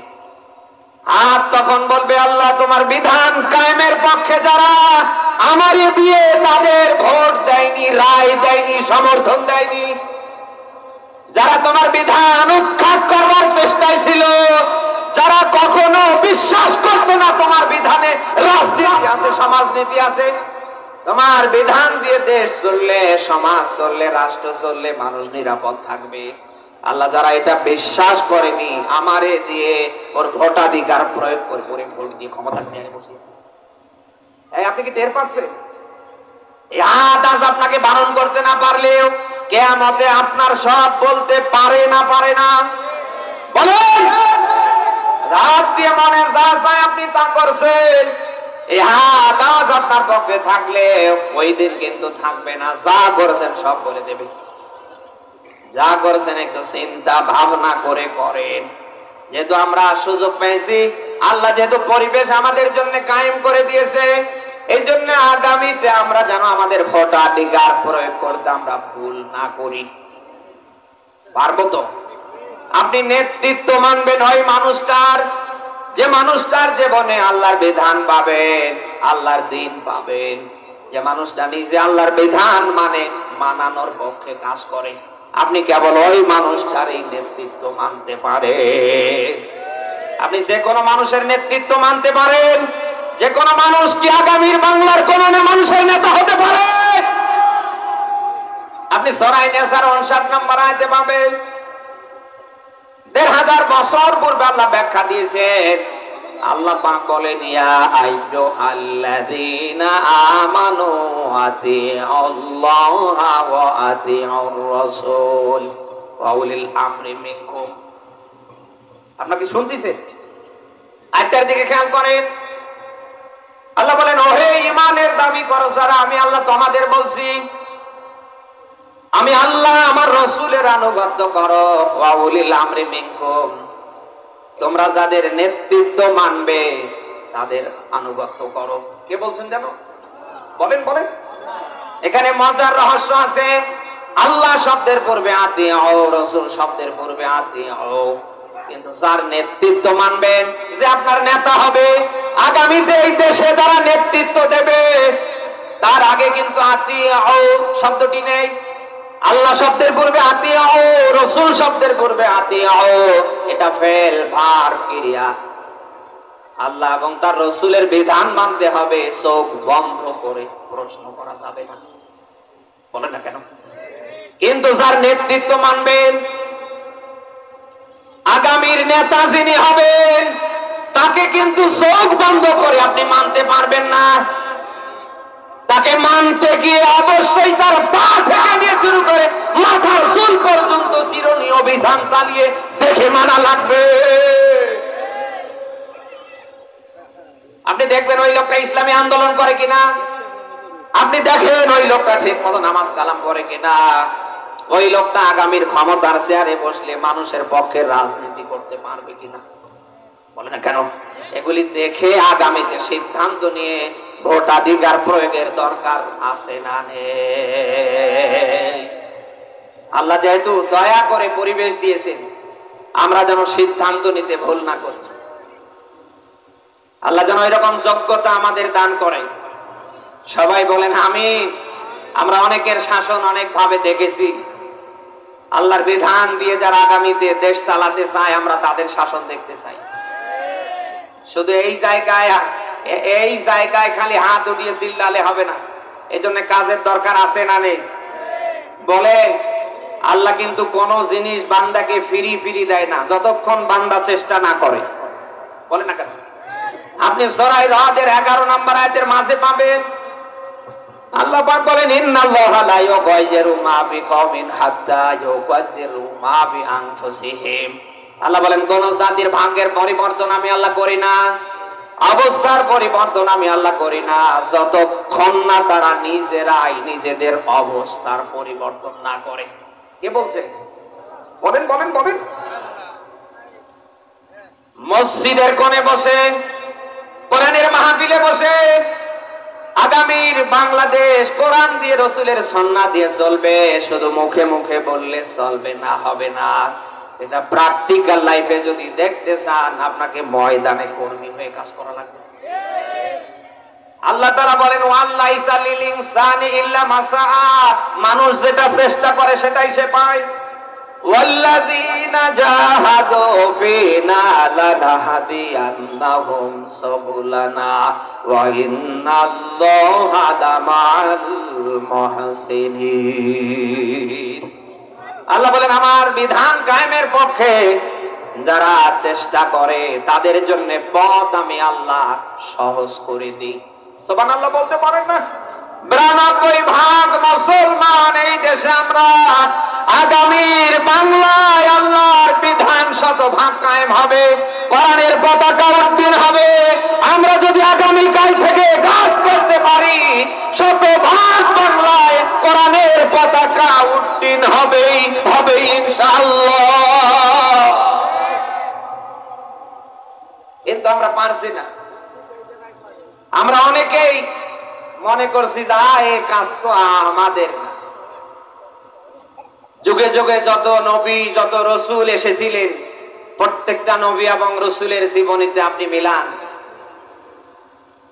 S1: হাত তখন বলবে, আল্লাহ তোমার বিধান কায়েমের পক্ষে যারা আমারে দিয়ে তাদের ভোট দেয়নি, রায় দেয়নি, সমর্থন দেয়নি, যারা তোমার বিধান উৎখাত করবার চেষ্টায় ছিল, যারা কখনো বিশ্বাস করতো না তোমার বিধানে রাজনীতি আছে, সমাজনীতি আছে, তোমার বিধান দিয়ে দেশ চললে, সমাজ চললে, রাষ্ট্র চললে, মানুষ নিরাপদ থাকবে, আল্লাহ যারা এটা বিশ্বাস করেনি আমারে দিয়ে ওর ভোটাধিকার প্রয়োগ করে ভোট দিয়ে ক্ষমতার চেয়ারে বসিয়েছে। এই আপনি কি টের পাচ্ছেন? এই হাত আজ আপনাকে বারণ করতে না পারলেও কিয়ামতে আপনার সব বলতে পারে না, পারে না? বলেন, রাত দিয়ে মনে যা চায় আপনি তা করছেন। এই হাত আজ আপনার পক্ষে থাকলে ওই দিন কিন্তু থাকবে না, যা করেছেন সব বলে দেবে। যা করেছেন একটু চিন্তা ভাবনা করে করেন। যেহেতু আমরা সুযোগ পেয়েছি, আল্লাহ যেহেতু পরিবেশ আমাদের জন্য কায়েম করে দিয়েছে, এই জন্য আগামীতে আমরা যেন আমাদের ভোটাধিকার প্রয়োগ করতে আমরা ভুল না করি। পারবো তো? আপনি নেতৃত্ব মানবেন ওই মানুষটার, যে মানুষটার জীবনে আল্লাহর বিধান পাবেন, আল্লাহর দিন পাবেন, যে মানুষটা নিজে আল্লাহর বিধান মানে মানানোর পক্ষে কাজ করে। আপনি কেবল ওই মানুষটার এই নেতৃত্ব মানতে পারেন। আপনি যে কোনো মানুষের নেতৃত্ব মানতে পারেন। যে কোনো মানুষ কি আগামীর বাংলার কোন মানুষের নেতা হতে পারে? আপনি সূরা নিসার 59 নম্বর আয়াতে পাবেন, ১৫০০ বছর পূর্বে আল্লাহ ব্যাখ্যা দিয়েছেন। আল্লাহ পাক বলেন, ইয়া আইয়ুহাল্লাযীনা আমানু আতিউল্লাহা ওয়া আতিউর রাসূল ওয়া উলিল আমরি মিনকুম। আপনারা কি শুনতেছেন? আয়াতের দিকে খেয়াল করেন। আল্লাহ বলেন, ওহে ঈমানের দাবি করো যারা, আমি আল্লাহ তোমাদের বলছি, আমি আল্লাহ আমার রাসূলের আনুগত্য করো। ওয়া উলিল আমরি মিনকুম, তোমরা যাদের নেতৃত্ব মানবে তাদের আনুগত্য করো। কে বলছেন জানো? বলেন বলেন। এখানে মজার রহস্য আছে। আল্লাহ শব্দের পূর্বে আতিউ, রাসূল শব্দের পূর্বে আতিউ, কিন্তু যার নেতৃত্ব মানবেন, যে আপনার নেতা হবে, আগামীতে এই দেশে যারা নেতৃত্ব দেবে, তার আগে কিন্তু আতিউ শব্দটি নেই। আল্লাহ শব্দের পূর্বে আতিউ, রাসূল শব্দের পূর্বে আতিউ, এটা ফেল ভার ক্রিয়া। আল্লাহ এবং তার রাসূলের বিধান মানতে হবে, চোখ বন্ধ করে, প্রশ্ন করা যাবে না। বলেন না কেন? কিন্তু যার নেতৃত্ব মানবেন, আগামীর নেতা যিনি হবেন, তাকে কিন্তু চোখ বন্ধ করে আপনি মানতে পারবেন না। তাকে মানতে গিয়ে অবশ্যই তার পা থেকে নিয়ে শুরু করে মাথার চুল পর্যন্ত চিরুনি অভিযান চালিয়ে দেখে মানা লাগবে। আপনি দেখবেন ওই লোকটা ইসলামী আন্দোলন করে কিনা, আপনি দেখেন ওই লোকটা ঠিক মতো নামাজ কালাম করে কিনা, ওই লোকটা আগামীর ক্ষমতার চেয়ারে বসলে মানুষের পক্ষে রাজনীতি করতে পারবে কিনা। বলে না কেন? এগুলি দেখে আগামীতে সিদ্ধান্ত নিয়ে ভোটাধিকার প্রয়োগের দরকার আছে না নেই? আল্লাহ যেহেতু দয়া করে পরিবেশ দিয়েছেন, আমরা যেন সিদ্ধান্ত নিতে ভুল না করি। আল্লাহ যেন এরকম যোগ্যতা আমাদের দান করে। সবাই বলেন আমিন। আমরা অনেকের শাসন অনেক ভাবে দেখেছি। আল্লাহর বিধান দিয়ে যারা আগামীতে দেশ চালাতে চায়, আমরা তাদের শাসন দেখতে চাই। শুধু এই জায়গায় খালি হাত উঠিয়ে চিল্লালে হবে না, এই জন্য কাজের দরকার আছে না নেই? বলে আল্লাহ কিন্তু কোন জিনিস বান্দাকে ফিরি দেয় না যতক্ষণ বান্দা চেষ্টা না করে। বলে না কেন? আপনি সূরা রাদের 11 নম্বর আয়াতের মাঝে পাবেন আল্লাহ পাক বলেন ইন্নাল্লাহা লা ইউগাইয়িরু মা বিকওমিন হাত্তা ইউগাইয়িরু মা বিআনফুসিহিম। আল্লাহ বলেন কোন জাতির ভাগ্যের পরিবর্তন আমি আল্লাহ করি না, অবস্থার পরিবর্তন আমি আল্লাহ করি না যতক্ষণ না তারা নিজেরাই নিজেদের অবস্থার পরিবর্তন না করে। কে বলছে? বলেন বলেন বলেন। মসজিদের কোণে বসে, কোরআনের মাহফিলে বসে আগামীর বাংলাদেশ কোরআন দিয়ে রসুলের সুন্নাহ দিয়ে চলবে, শুধু মুখে মুখে বললে চলবে না, হবে না। এটা প্র্যাকটিক্যাল লাইফে যদি দেখতে চান আপনাকে ময়দানে কর্মী হয়ে কাজ করা লাগবে। আল্লাহ তাআলা বলেন ওয়াল্লাইসা লিল ইনসানি ইল্লা মা সাআ, মানুষ যেটা চেষ্টা করে সেটাই সে পায়। ওয়াল্লাযীনা জাহাদু ফীনা লানাহদিয়ান্নাহুম সাবুলানা ওয়া ইন্নাল্লাহা লামাআল মুহসিনিন। আল্লাহ বলেন আমার বিধান কায়েমের পক্ষে যারা চেষ্টা করে তাদের জন্য পথ আমি আল্লাহ সহজ করে দিই। সুবহানাল্লাহ বলতে পারেন না? 92% মুসলমান এই দেশে আমরা, আগামীর বাংলায় আল্লাহর বিধান 100% কায়েম হবে, কোরআনের পতাকা উড্ডীন হবে। আমরা যদি আগামী কাল থেকে কাজ করতে পারি 100% বাংলায় কোরআনের পতাকা উড্ডীন হবেই হবে ইনশাআল্লাহ। কিন্তু আমরা পারছি না। আমরা অনেকেই মনে করছি যে এই কাজ তো আমাদের না। যুগে যুগে যত নবী যত রসুল এসেছিলেন প্রত্যেকটা নবী এবং রসুলের জীবনীতে আপনি মিলান,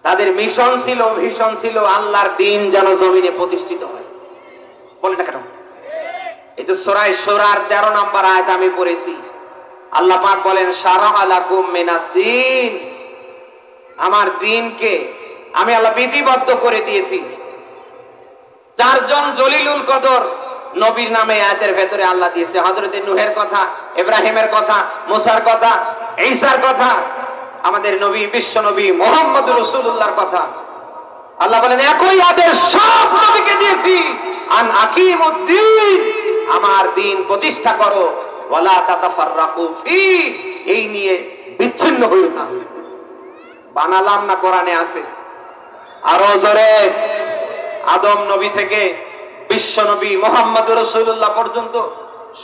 S1: তাদের মিশন ছিল, ভিশন ছিল আল্লাহর দ্বীন যেন জমিনে প্রতিষ্ঠিত হয়। বলে না কেন? এই যে সূরা শুরার 13 নম্বর আয়াত আমি পড়েছি, আল্লাহ পাক বলেন শারাআ লাকুম মিনাদ দ্বীন, আমার দ্বীনকে আমি আল্লাহ বিধিবদ্ধ করে দিয়েছি। 4 জন জলিলুল কদর নবীর নামে আয়াতের ভেতরে আল্লাহ দিয়েছে। হযরত নূহের কথা, ইব্রাহিমের কথা, মুসার কথা, ঈসার কথা, আমাদের নবী বিশ্ব নবী মুহাম্মদ রাসূলুল্লাহর কথা। আল্লাহ বলেন একই আদেশ সব নবীকে দিয়েছি, আন আকিমুদ্দিন, আমার দ্বীন প্রতিষ্ঠা করো, ওয়ালা তাতাফাররাকু ফি, এই নিয়ে বিচ্ছিন্ন হইও না। বানালাম না, কোরআনে আছে। আরো জোরে, আদম নবী থেকে বিশ্ব নবী মুহাম্মদ রাসূলুল্লাহ পর্যন্ত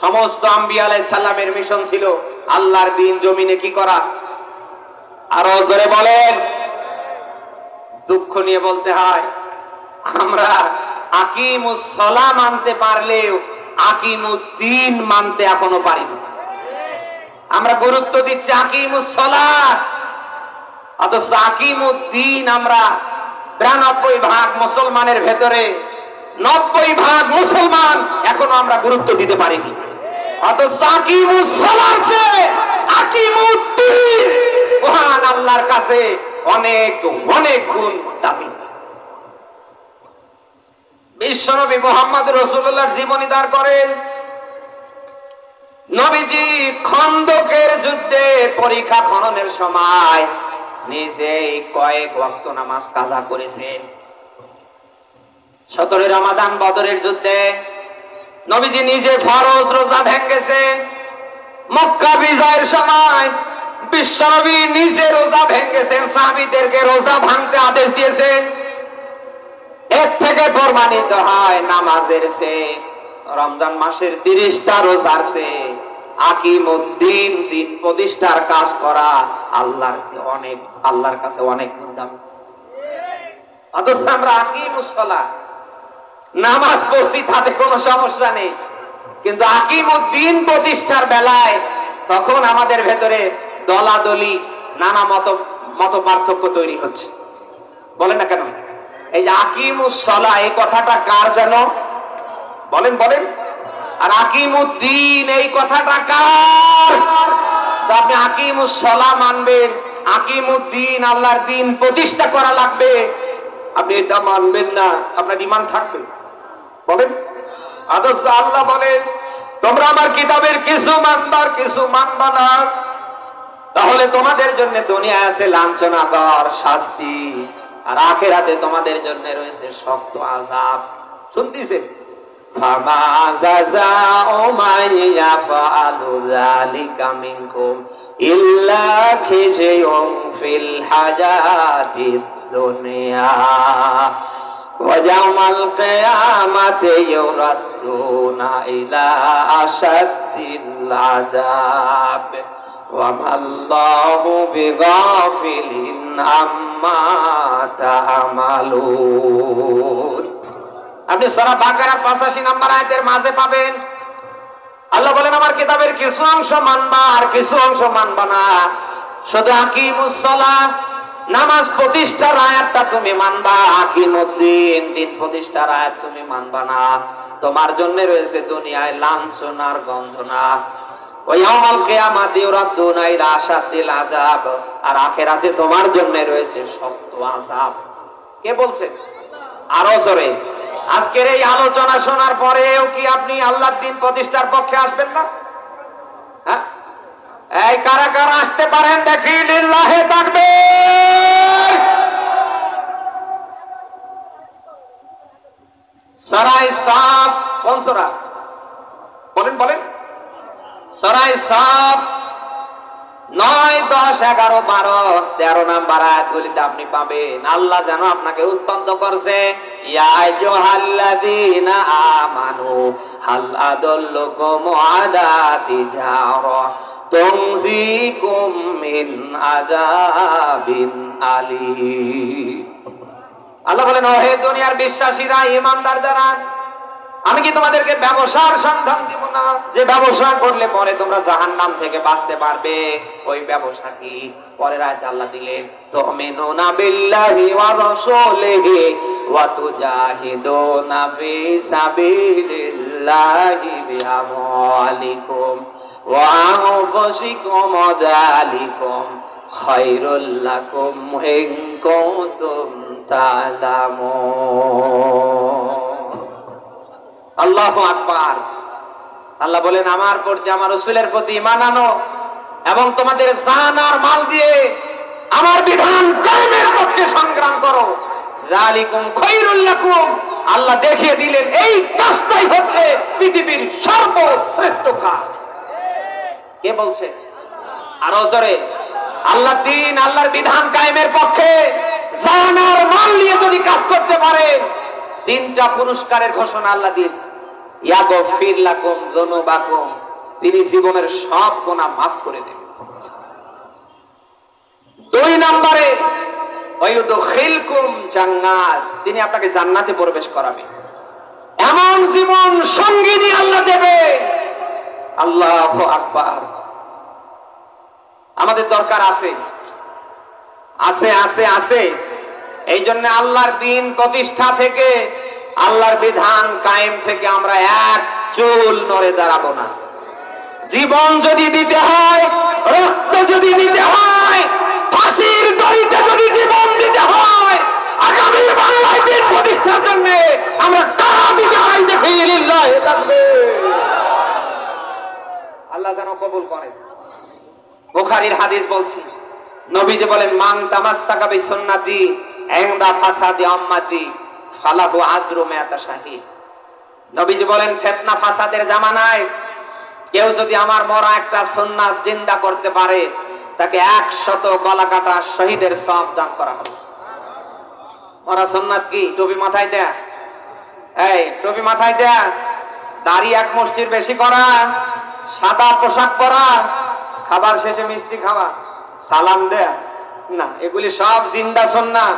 S1: সমস্ত আম্বিয়া আলাইহিস সালামের মিশন ছিল আল্লাহর দ্বীন জমিনে কি করা। আরো জোরে বলেন। দুঃখ নিয়ে বলতে হয় আমরা আকিমুস সালাহ মানতে পারলেও আকিমুদ্দিন মানতে এখনো পারিনি। আমরা গুরুত্ব দিচ্ছি আকিমুস সালাহ, অথচ আকিমুদ্দিন আমরা 92% মুসলমানের ভেতরে 90% মুসলমান এখনো আমরা গুরুত্ব দিতে পারিনি। অথচ আকিমুস সালাহ সে আকিমুদ্দিন মহান আল্লাহর কাছে অনেক অনেক গুণ দামি। বিশ্বনবী মুহাম্মদ রাসূলুল্লাহর জীবনী দাঁড় করেন। নবীজি খন্দকের যুদ্ধে পরীক্ষা খননের সময় নিজেই কয়েক ওয়াক্ত নামাজ কাজা করেছেন। 17 রমাদান বদরের যুদ্ধে নবীজি নিজে ফরজ রোজা ভেঙেছেন। মক্কা বিজয়ের সময় বিশ্বনবী নিজে রোজা ভেঙেছেন, সাহাবীদেরকে রোজা ভাঙতে আদেশ দিয়েছেন। এর থেকে প্রমাণিত হয় নামাজের চেয়ে রমজান মাসের 30টা রোজার চেয়ে আকিমুদ্দিন দ্বীন প্রতিষ্ঠার কাজ করা আল্লাহর কাছে অনেক দামি। অথচ আমরা আকিমুস সালাহ নামাজ পড়ছি, তাতে কোনো সমস্যা নেই, কিন্তু আকিমুদ্দিন প্রতিষ্ঠার বেলায় তখন আমাদের ভেতরে দলাদলি নানা মত পার্থক্য তৈরি হচ্ছে। বলেন না কেন? এই যে আকিমুস সালাহ এই কথাটা কার যেন? বলেন বলেন। আর আকিমুদ্দিন এই কথাটা কার? আপনি আকিমুস সালাহ মানবেন, আকিমুদ্দিন, আল্লাহর দিন প্রতিষ্ঠা করা লাগবে, আপনি এটা মানবেন না, আপনার ঈমান থাকবে? বলেন। আদর্শ আল্লাহ বলেন তোমরা আমার কিতাবের কিছু মানবার কিছু মানবা না, তাহলে তোমাদের জন্য দুনিয়ায় আছে লাঞ্ছনাকর শাস্তি, আর আখিরাতে তোমাদের জন্য রয়েছে শক্ত আযাব। শুনতেছেন? ফামা জাযাউ মান ইয়াফআলু যালিকা মিনকুম ইল্লা খিজয়ুন ফিল হায়াতিদ দুনিয়া ওয়া ইয়াওমাল কিয়ামাতি ইউরাদ্দুনা ইলা আশাদ্দিল আযাব ওয়া মাল্লাহু বিগাফিলিন আম্মা তা'মালুন। আপনি সূরা বাকারার 85 নম্বর আয়াতের মাঝে পাবেন আল্লাহ বলেন আমার কিতাবের কিছু অংশ মানবা আর কিছু অংশ মানবা না। শুধু আকিমুস সালাহ, নামাজ প্রতিষ্ঠার আয়াতটা তুমি মানবা, আকিমুদ্দিন, দিন প্রতিষ্ঠার আয়াত তুমি মানবা না। তোমার জন্য রয়েছে দুনিয়ায় লাঞ্ছনার গঞ্জনা, ওয়া ইয়াউমাল কিয়ামাতি ইউরাদ্দুনা ইলা আশাদ্দিল আযাব, আর আখিরাতে তোমার জন্য রয়েছে শক্ত আযাব। কে বলছে? আরো জোরে। আজকের এই আলোচনা শোনার পরেও কি আপনি আল্লাহর দিন প্রতিষ্ঠার পক্ষে আসবেন না? হ্যাঁ, এই কারা কারা আসতে পারেন দেখি? লিল্লাহি তাকবীর। সূরা সাফ, কোন সূরা? বলেন বলেন। সূরা সাফ 9, 10, 11, 12, 13 নাম্বার আয়াতগুলিতে আপনি পাবেন আল্লাহ যেন আপনাকে উৎপন্ন করছে। ইয়া আইয়ুহাল্লাযীনা আমানু হাল আদাল্লুকুম আলা তিজারা তুনজিকুম মিন আযাবিন আলীম। আল্লাহ বলেন ও হে দুনিয়ার বিশ্বাসীরা, ঈমানদার যারা, আমি কি তোমাদেরকে ব্যবসার সন্ধান দিব না, যে ব্যবসা করলে পরে তোমরা জাহান্নাম থেকে বাঁচতে পারবে? ওই ব্যবসা কি? পরের আয়াতে আল্লাহ দিলেন তুমিনুনা বিল্লাহি ওয়া রাসূলিহি ওয়া তুজাহিদুনা ফি সাবিলিল্লাহি বিআমওয়ালিকুম ওয়া আনফুসিকুম যালিকুম খায়রুল লাকুম ইন কুনতুম তা'লামুন। আল্লাহু আকবার। আল্লাহ বলেন আমার প্রতি, আমার রাসূলের প্রতি ঈমান আনো এবং তোমাদের জান আর মাল দিয়ে আমার বিধান কায়েমের পক্ষে সংগ্রাম করো। যালিকুম খায়রুল লাকুম। আল্লাহ দেখিয়ে দিলেন এই কাজটাই হচ্ছে পৃথিবীর সর্বশ্রেষ্ঠ কাজ। কে বলছে? আরো জোরে। আল্লাহর দিন, আল্লাহর বিধান কায়েমের পক্ষে জান আর মাল নিয়ে যদি কাজ করতে পারে, 3টা পুরস্কারের ঘোষণা আল্লাহ দিয়েছে। ইয়াগফির লাকুম যুনুবাকুম, তিনি জীবনের সব গুনাহ মাফ করে দেবেন। 2 নম্বরে ওয়ায়ুদখিলকুম জান্নাত, তিনি আপনাকে জান্নাতে প্রবেশ করাবেন। এমন জীবন সঙ্গিনী আল্লাহ দেবে। আল্লাহু আকবার। আমাদের দরকার আছে আছে আছে আছে। এই জন্য আল্লাহর দিন প্রতিষ্ঠা থেকে, আল্লাহর বিধান কায়েম থেকে আমরা এক চুল নড়ে দাঁড়াবো না। জীবন যদি দিতে হয়, রক্ত যদি দিতে হয়, ফাঁসির দড়িতে যদি জীবন দিতে হয়, আগামী বাংলায় দিন প্রতিষ্ঠার জন্য আমরা কারা দিতে পারি যে ফিরিল্লাহি তাকবীর। আল্লাহ যেন কবুল করেন। বুখারীর হাদিস বলছি, নবীজি বলেন মান তামাসসাকা বিসুন্নতি ইনদা ফাসাদি উম্মতি ফালাহু আজরু মিআতা শাহীদ। নবীজি বলেন ফিতনা ফাসাদের জামানায় কেউ যদি আমার মরা একটা সুন্নাত জিন্দা করতে পারে, তাকে 100 গলা কাটা শহীদের সওয়াব দান করা হবে। মরা সুন্নাত কি? টুপি মাথায় দেয়া, এই টুপি মাথায় দেয়া, দাড়ি 1 মুষ্টির বেশি করা, সাদা পোশাক পরা, খাবার শেষে মিষ্টি খাওয়া, সালাম দেয়া না, এগুলি সব জিন্দা সুন্নাত।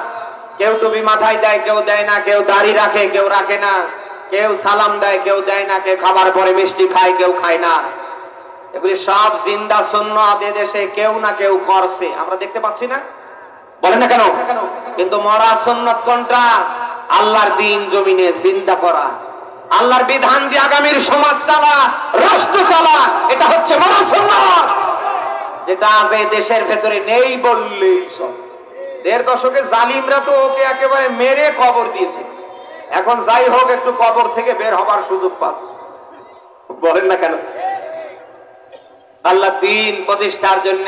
S1: কেউ টুপি মাথায় দেয়, কেউ দেয় না, কেউ দাড়ি রাখে, কেউ রাখে না, কেউ সালাম দেয়, কেউ দেয় না, কেউ খাবার পরে মিষ্টি খায়, কেউ খায় না। এগুলি সব জিন্দা সুন্নাত। এদেশে কেউ না কেউ করছে, আমরা দেখতে পাচ্ছি না, বলেন না কেন? কিন্তু মরা সুন্নাত কোনটা? আল্লাহর দিন জমিনে জিন্দা করা, আল্লাহর বিধান দিয়ে আগামীর সমাজ চালা, রাষ্ট্র চালা, এটা হচ্ছে মরা সুন্নাত। যেটা আছে দেশের ভেতরে নেই বললেই সব। 1.5 দশকে জালিমরা তো ওকে একেবারে মেরে কবর দিয়েছে, এখন যাই হোক একটু কবর থেকে বের হবার সুযোগ পাচ্ছে। বলেন না কেন? আল্লাহ দ্বীন প্রতিষ্ঠার জন্য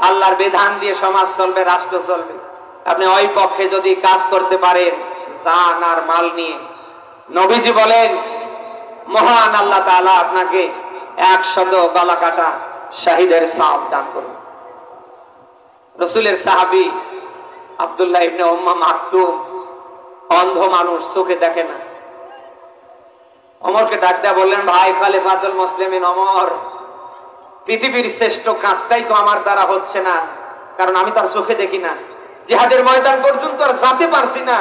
S1: আল্লাহর বিধান দিয়ে সমাজ চলবে, রাষ্ট্র চলবে। আপনি ওই পক্ষে যদি কাজ করতে পারেন জান আর মাল নিয়ে, নবীজি বলেন মহান আল্লাহ তাআলা আপনাকে 100 গলা কাটা শহীদের সওয়াব দান করুন। রাসূলের সাহাবী আব্দুল্লাহ ইবনে উম্মা মাকতুম, অন্ধ মানুষ, চোখে দেখে না, ওমরকে ডাক দেয়া বললেন, ভাই খলিফাতুল মুসলিমিন ওমর, পৃথিবীর শ্রেষ্ঠ কাজটাই তো আমার দ্বারা হচ্ছে না, কারণ আমি তার চোখে দেখি না, জিহাদের ময়দান পর্যন্ত আর যেতে পারছি না।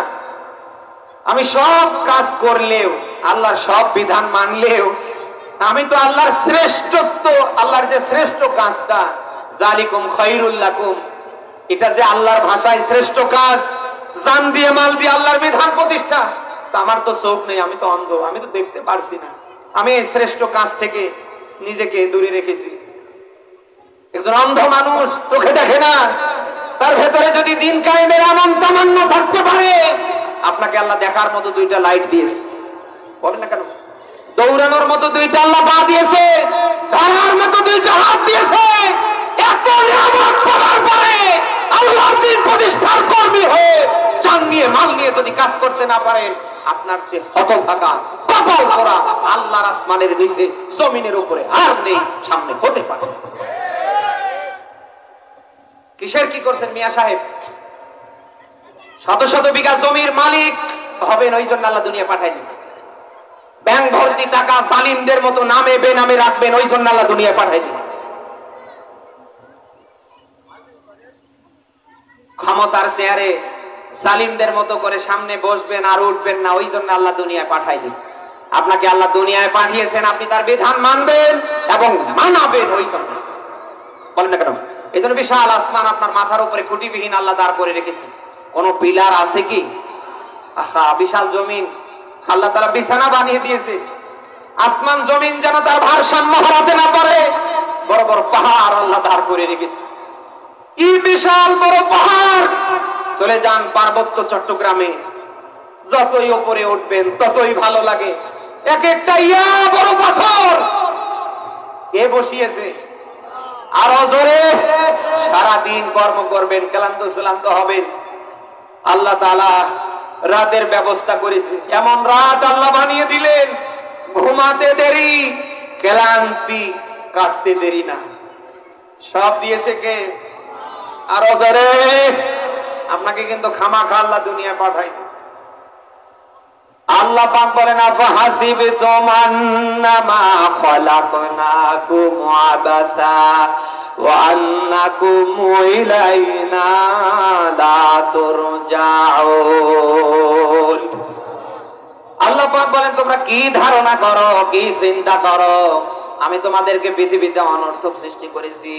S1: আমি সব কাজ করলেও, আল্লাহর সব বিধান মানলেও, আমি তো আল্লাহর শ্রেষ্ঠত্ব, আল্লাহর যে শ্রেষ্ঠ কাজটা, যালিকুম খায়রুল লাকুম, এটা যে আল্লাহর ভাষায় শ্রেষ্ঠ কাজ, জান দিয়ে মাল দিয়ে আল্লাহর বিধান প্রতিষ্ঠা, তা আমার তো চোখ নেই, আমি তো অন্ধ, আমি তো দেখতে পারছি না, আমি এই শ্রেষ্ঠ কাজ থেকে নিজেকে দূরে রেখেছি। একজন অন্ধ মানুষ চোখে দেখে না, তার ভেতরে যদি দিন কায়েমের এমন তামান্না থাকতে পারে, আপনাকে আল্লাহ দেখার মতো 2টা লাইট দিয়েছে, বলেন না কেন? দৌড়ানোর মতো 2টা আল্লাহ পা দিয়েছে, ধরার মতো 2টা হাত দিয়েছে। এত নিয়ামত পাওয়ার পরে আল্লাহর দ্বীন প্রতিষ্ঠার কর্মী হয়ে জান নিয়ে মাল নিয়ে যদি কাজ করতে না পারেন, আপনার চেয়ে হতভাগা কপাল পোড়া আল্লাহর আসমানের নিচে জমিনের উপরে আর নেই, সামনে হতে পারে। কিসের কি করছেন মিয়া সাহেব? 100 বিঘা জমির মালিক হবেন, ওই জন্য আল্লাহ দুনিয়া পাঠায়নি। ব্যাংক ভর্তি টাকা জালিমদের মতো নামে বেনামে রাখবেন, ওই জন্য আল্লাহ দুনিয়া পাঠায়নি। ক্ষমতার চেয়ারে জালিমদের মতো করে সামনে বসবেন আর উঠবেন না, ওই জন্য আল্লাহ দুনিয়ায় পাঠায়নি। আপনাকে আল্লাহ দুনিয়ায় পাঠিয়েছেন, আপনি তার বিধান মানবেন এবং মানাবেন, ওই জন্য। বলেন না কেন? এই জন্য বিশাল আসমান আপনার মাথার উপরে খুঁটিবিহীন আল্লাহ দাঁড় করে রেখেছেন। কোন পিলার আছে কি? আহা, বিশাল জমিন আল্লাহ তাআলা বিছানা বানিয়ে দিয়েছে, আসমান জমিন যেন তার ভারসাম্য হারাতে না পারে। বড় বড় পাহাড় আল্লাহ দাঁড় করে রেখেছে, কি বিশাল বড় পাহাড়। চলে যান পার্বত্য চট্টগ্রামে, যতই উপরে উঠবেন ততই ভালো লাগে। এক একটা ইয়া বড় পাথর কে বসিয়েছে? আরো জোরে, সারাদিন কর্ম করবেন, ক্লান্ত হবেন। আল্লাহ তাআলা রাতের ব্যবস্থা করেছে, এমন রাত আল্লাহ বানিয়ে দিলেন, ঘুমাতে দেরি, ক্লান্তি কাটতে দেরি না। সব দিয়েছে কে? আরো জোরে, আপনাকে কিন্তু খামাখা আল্লাহ দুনিয়া পাঠায়নি। আল্লাহ পাক বলেন, আফাহাসিবতুম আন্নামা খালাকনাকুম আবাসা ওয়া আন্নাকুম ইলাইনা লা তুরজাউন। আল্লাহ পাক বলেন, তোমরা কি ধারণা করো, কি চিন্তা করো, আমি তোমাদেরকে পৃথিবীতে অনর্থক সৃষ্টি করেছি।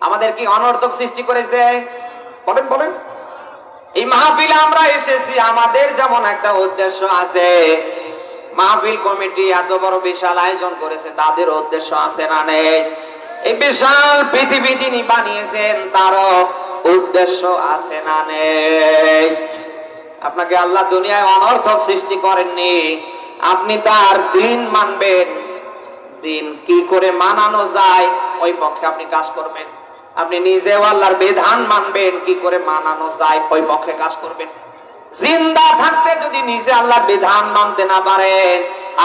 S1: আমাদের কি অনর্থক সৃষ্টি করেছে? বলেন বলেন। এই মাহফিলে আমরা এসেছি, আমাদের যেমন একটা উদ্দেশ্য আছে। মাহফিল কমিটি এত বড় বিশাল আয়োজন করেছে, তাদের উদ্দেশ্য আছে না নেই? এই বিশাল পৃথিবী তিনি বানিয়েছেন, তারও উদ্দেশ্য আছে না নেই? আপনাকে আল্লাহ দুনিয়ায় অনর্থক সৃষ্টি করেননি, আপনি তার দিন মানবেন। দিন কি করে মানানো যায় ওই পক্ষে আপনি কাজ করবেন। আপনি নিজেও আল্লাহর বিধান মানবেন, কি করে মানানো যায় ওই পক্ষে কাজ করবেন। জিন্দা থাকতে যদি নিজে আল্লাহর বিধান মানতে না পারেন,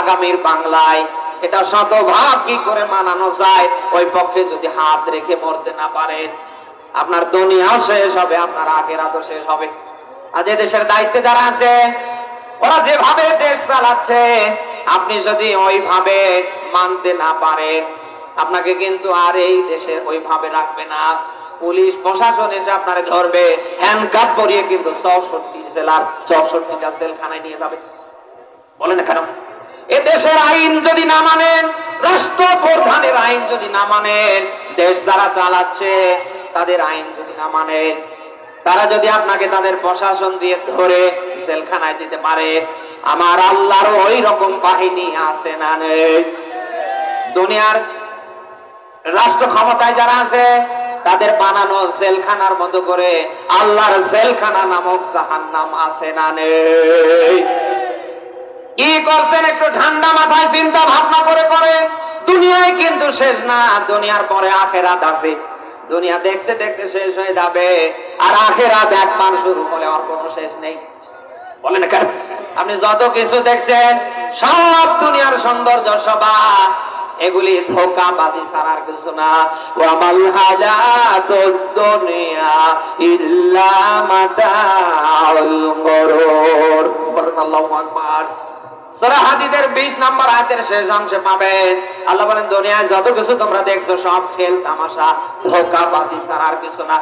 S1: আগামীর বাংলায় এটা শতভাগ কি করে মানানো যায় ওই পক্ষে যদি হাত রেখে মরতে না পারেন, আপনার দুনিয়াও শেষ হবে, আপনার আখিরাতও শেষ হবে। আজ দেশের দায়িত্বে যারা আছে, ওরা যেভাবে দেশ চালাচ্ছে, আপনি যদি ওইভাবে মানতে না পারেন, আপনাকে কিন্তু আর এই দেশে ওইভাবে রাখবে না। পুলিশ প্রশাসন এসে আপনারে ধরবে, হ্যান্ডকাপ পরিয়ে কিন্তু 64 জেলার 64টা জেলখানায় নিয়ে যাবে। বলেন কেন? এ দেশের আইন যদি না মানেন, রাষ্ট্রপ্রধানের আইন যদি না মানেন, দেশ যারা চালাচ্ছে তাদের আইন যদি না মানেন, তারা যদি আপনাকে তাদের প্রশাসন দিয়ে ধরে জেলখানায় দিতে পারে, আমার আল্লাহর ওই রকম বাহিনী আছে না নেই? দুনিয়ার রাষ্ট্র ক্ষমতায় যারা আছে তাদের বানানো জেলখানার মতো করে আল্লাহর জেলখানা নামক জাহান্নাম আছে না নেই? কি করছেন একটু ঠান্ডা মাথায় চিন্তা ভাবনা করে করেন। দুনিয়ায় কিন্তু শেষ না, দুনিয়ার পরে আখেরাত আছে। দুনিয়া দেখতে দেখতে শেষ হয়ে যাবে, আর আখেরাত একবার শুরু হলে আর কোনো শেষ নেই। বলেন কেন? আপনি যত কিছু দেখছেন সব দুনিয়ার সৌন্দর্য শোভা, এগুলি ধোঁকাবাজি ছাড়া আর কিছু না। ওয়ামাল হায়াতুদ দুনিয়া ইল্লা মাতাউল গুরুর। বলেন আল্লাহু আকবার। সূরা হাদীদের 20 নম্বর আয়াতের শেষ অংশে পাবেন আল্লাহ বলেন, দুনিয়ায় যত কিছু তোমরা দেখছো সব খেল তামাশা, ধোঁকাবাজি ছাড়া আর কিছু না।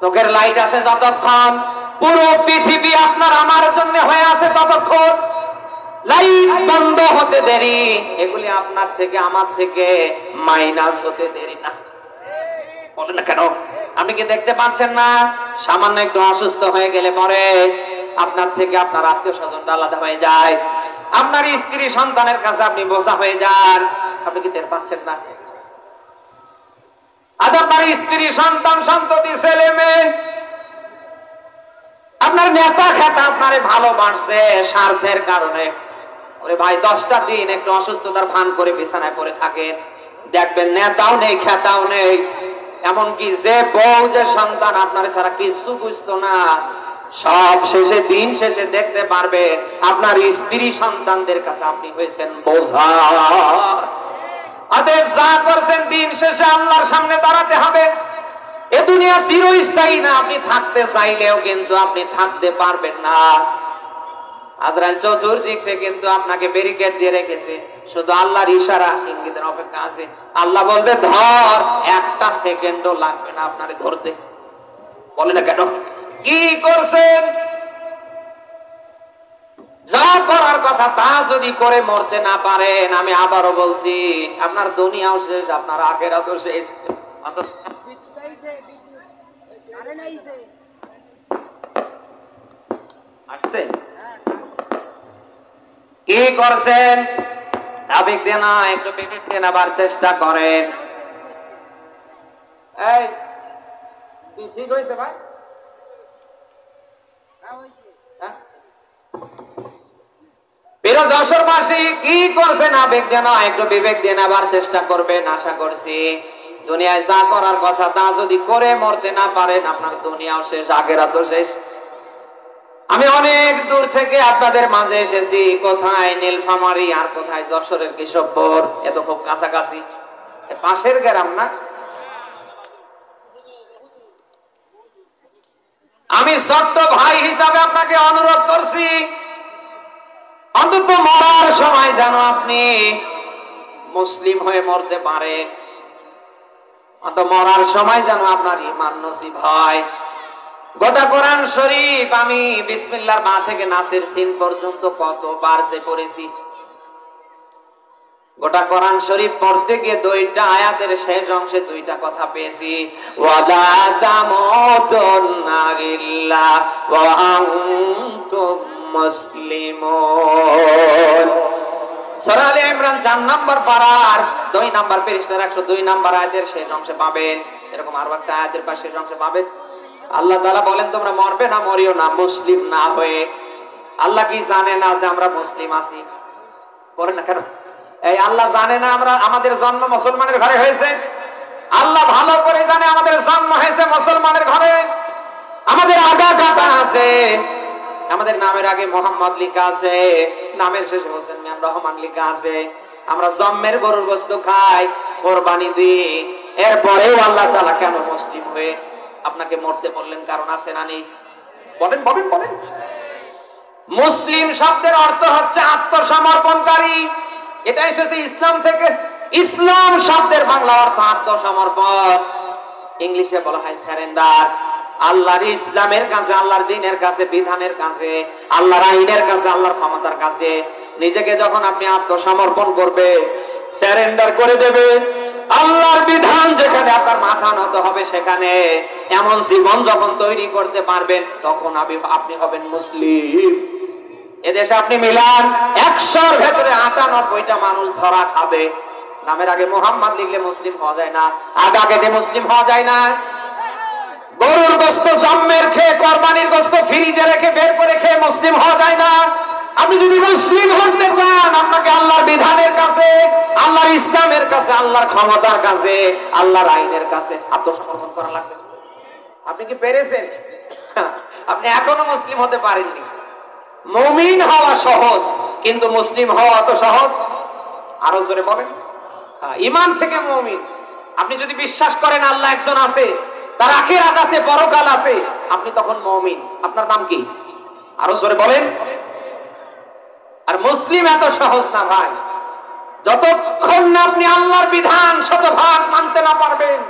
S1: চোখের লাইট আছে যতক্ষণ, পুরো পৃথিবী আপনার আমার জন্য হয়ে আছে ততক্ষণ। লাইট বন্ধ হতে দেরি, এগুলি আপনার থেকে আমার থেকে মাইনাস হতে দেরি না। বলেন না কেন? আপনি কি দেখতে পাচ্ছেন না? সামান্য একটু অসুস্থ হয়ে গেলে পরে আপনার থেকে আপনার আত্মীয় স্বজনটা আলাদা হয়ে যায়, আপনার স্ত্রী সন্তানের কাছে আপনি বোঝা হয়ে যান। আপনি কি টের পাচ্ছেন না? আজ আপনার স্ত্রী সন্তান সন্ততি ছেলে মেয়ে, আপনার নেতা খেতা আপনারে ভালোবাসছে স্বার্থের কারণে। ওরে ভাই 10টা দিন একটু অসুস্থতার ভান করে বিছানায় পড়ে থাকেন, দেখবেন নেতাও নেই খেতাও নেই। এমনকি যে বউ যে সন্তান আপনার ছাড়া কিছু বুঝতো না, সব শেষে দিন শেষে দেখতে পারবে আপনার স্ত্রী সন্তানদের কাছে আপনি হয়েছেন বোঝা। অতএব যা করছেন দিন শেষে আল্লাহর সামনে দাঁড়াতে হবে। এ দুনিয়া চিরস্থায়ী না, আপনি থাকতে চাইলেও কিন্তু আপনি থাকতে পারবেন না। আজরাইল চতুর্দিক থেকে কিন্তু আপনাকে ব্যারিকেড দিয়ে রেখেছে, শুধু আল্লাহর ইশারা ইঙ্গিতের অপেক্ষা আছে। আল্লাহ বলবে ধর, একটা সেকেন্ডও লাগবে না আপনারে ধরতে। বলে না কেন? কি করছেন? যা করার কথা তা যদি করে মরতে না পারেন, আমি আবারও বলছি, আপনার দুনিয়াও শেষ, আপনার আখিরাতও শেষ। কি করছেন? আবেগ দিয়ে না, একটু বিবেক দিয়ে নেবার চেষ্টা করেন। এই ঠিক হয়েছে ভাই? যশোরবাসী কি করছেন? আবেগ দিয়ে না, একটু বিবেক দিয়ে নেবার চেষ্টা করবেন। আশা করছি দুনিয়ায় যা করার কথা তা যদি করে মরতে না পারেন, আপনার দুনিয়াও শেষ, আখিরাতও শেষ। আমি অনেক দূর থেকে আপনাদের মাঝে এসেছি। কোথায় নীলফামারী আর কোথায় যশোরের কেশবপুর, এত খুব কাছাকাছি, পাশের গ্রাম না? আমি ছোট্ট ভাই হিসাবে আপনাকে অনুরোধ করছি, অন্তত মরার সময় যেন আপনি মুসলিম হয়ে মরতে পারেন। অন্তত মরার সময় যেন আপনার ঈমান নসিব হয়। গোটা কোরআন শরীফ আমি বিসমিল্লাহর বা থেকে নাসের সিন পর্যন্ত কতবার যে পড়েছি। গোটা কোরআন শরীফ পড়তে গিয়ে 2টা আয়াতের শেষ অংশে 2টা কথা পেয়েছি, ওয়ালা তামুতুন্না ইল্লা ওয়া আনতুম মুসলিমুন। সূরা আলে ইমরান 4 নম্বর পারার 2 নম্বর পৃষ্ঠার 102 নম্বর আয়াতের শেষ অংশে পাবেন। এরকম আরো একটা আয়াতের পাশে শেষ অংশে পাবেন। আল্লাহ তাআলা বলেন, তোমরা মরবে না, মরিও না মুসলিম না হয়ে। আল্লাহ কি জানে না যে আমরা মুসলিম আছি? বলেন না কেন? এই আল্লাহ জানে না আমরা আমাদের জন্ম মুসলমানের ঘরে হয়েছে? আল্লাহ ভালো করে জানে আমাদের জন্ম হয়েছে মুসলমানের ঘরে। আমাদের আগা কাটা আছে, আমাদের নামের আগে মোহাম্মদ লেখা আছে, নামের শেষে হোসেন মিয়া রহমান লেখা আছে। আমরা জন্মের গরুর গোশত খাই, কোরবানি দিই। এরপরেও আল্লাহ তাআলা কেন মুসলিম হয়ে আপনাকে মরতে বললেন? কারণ আছে না নেই? বলেন বলেন বলেন। মুসলিম শব্দের অর্থ হচ্ছে আত্মসমর্পণকারী। এটা এসেছে ইসলাম থেকে। ইসলাম শব্দের বাংলা অর্থ আত্মসমর্পণ, ইংলিশে বলা হয় সারেন্ডার। আল্লাহর ইসলামের কাছে, আল্লাহর দ্বীনের কাছে, বিধানের কাছে, আল্লাহর আইনের কাছে, আল্লাহর ক্ষমতার কাছে নিজেকে যখন আপনি আত্মসমর্পণ করবে, সারেন্ডার করে দেবে, আল্লাহর বিধান যেখানে আপনার মাথা নত হবে, সেখানে এমন জীবন যখন তৈরি করতে পারবেন, তখন আপনি হবেন মুসলিম। এদেশে আপনি মিলান 100-র ভেতরে 98টা মানুষ ধরা খাবে, নামের আগে মোহাম্মদ লিখলে মুসলিম হওয়া যায় না, আগে মুসলিম হওয়া যায় না। গরুর গোস্ত জম্মের খেয়ে, কোরবানির গোস্ত ফ্রিজে রেখে বের করে খেয়ে মুসলিম হওয়া যায় না। আপনি যদি মুসলিম হতে চান, আপনাকে আল্লাহর বিধানের কাছে, আল্লাহর ইসলামের কাছে, আল্লাহর ক্ষমতার কাছে, আল্লাহর আইনের কাছে আত্মসমর্পণ করা লাগবে। আপনি কি পেরেছেন? আপনি এখনো মুসলিম হতে পারেননি। মুমিন হওয়া সহজ, কিন্তু মুসলিম হওয়া অত সহজ। আরো জোরে বলেন। ঈমান থেকে মুমিন। আপনি যদি বিশ্বাস করেন আল্লাহ একজন আছে, তার আখিরাত আছে, পরকাল আছে, আপনি তখন মুমিন। আপনার নাম কি? আরো জোরে বলেন। আর মুসলিম এত সহজ না ভাই। যতক্ষণ না আপনি আল্লাহর বিধান শতভাগ মানতে না পারবেন,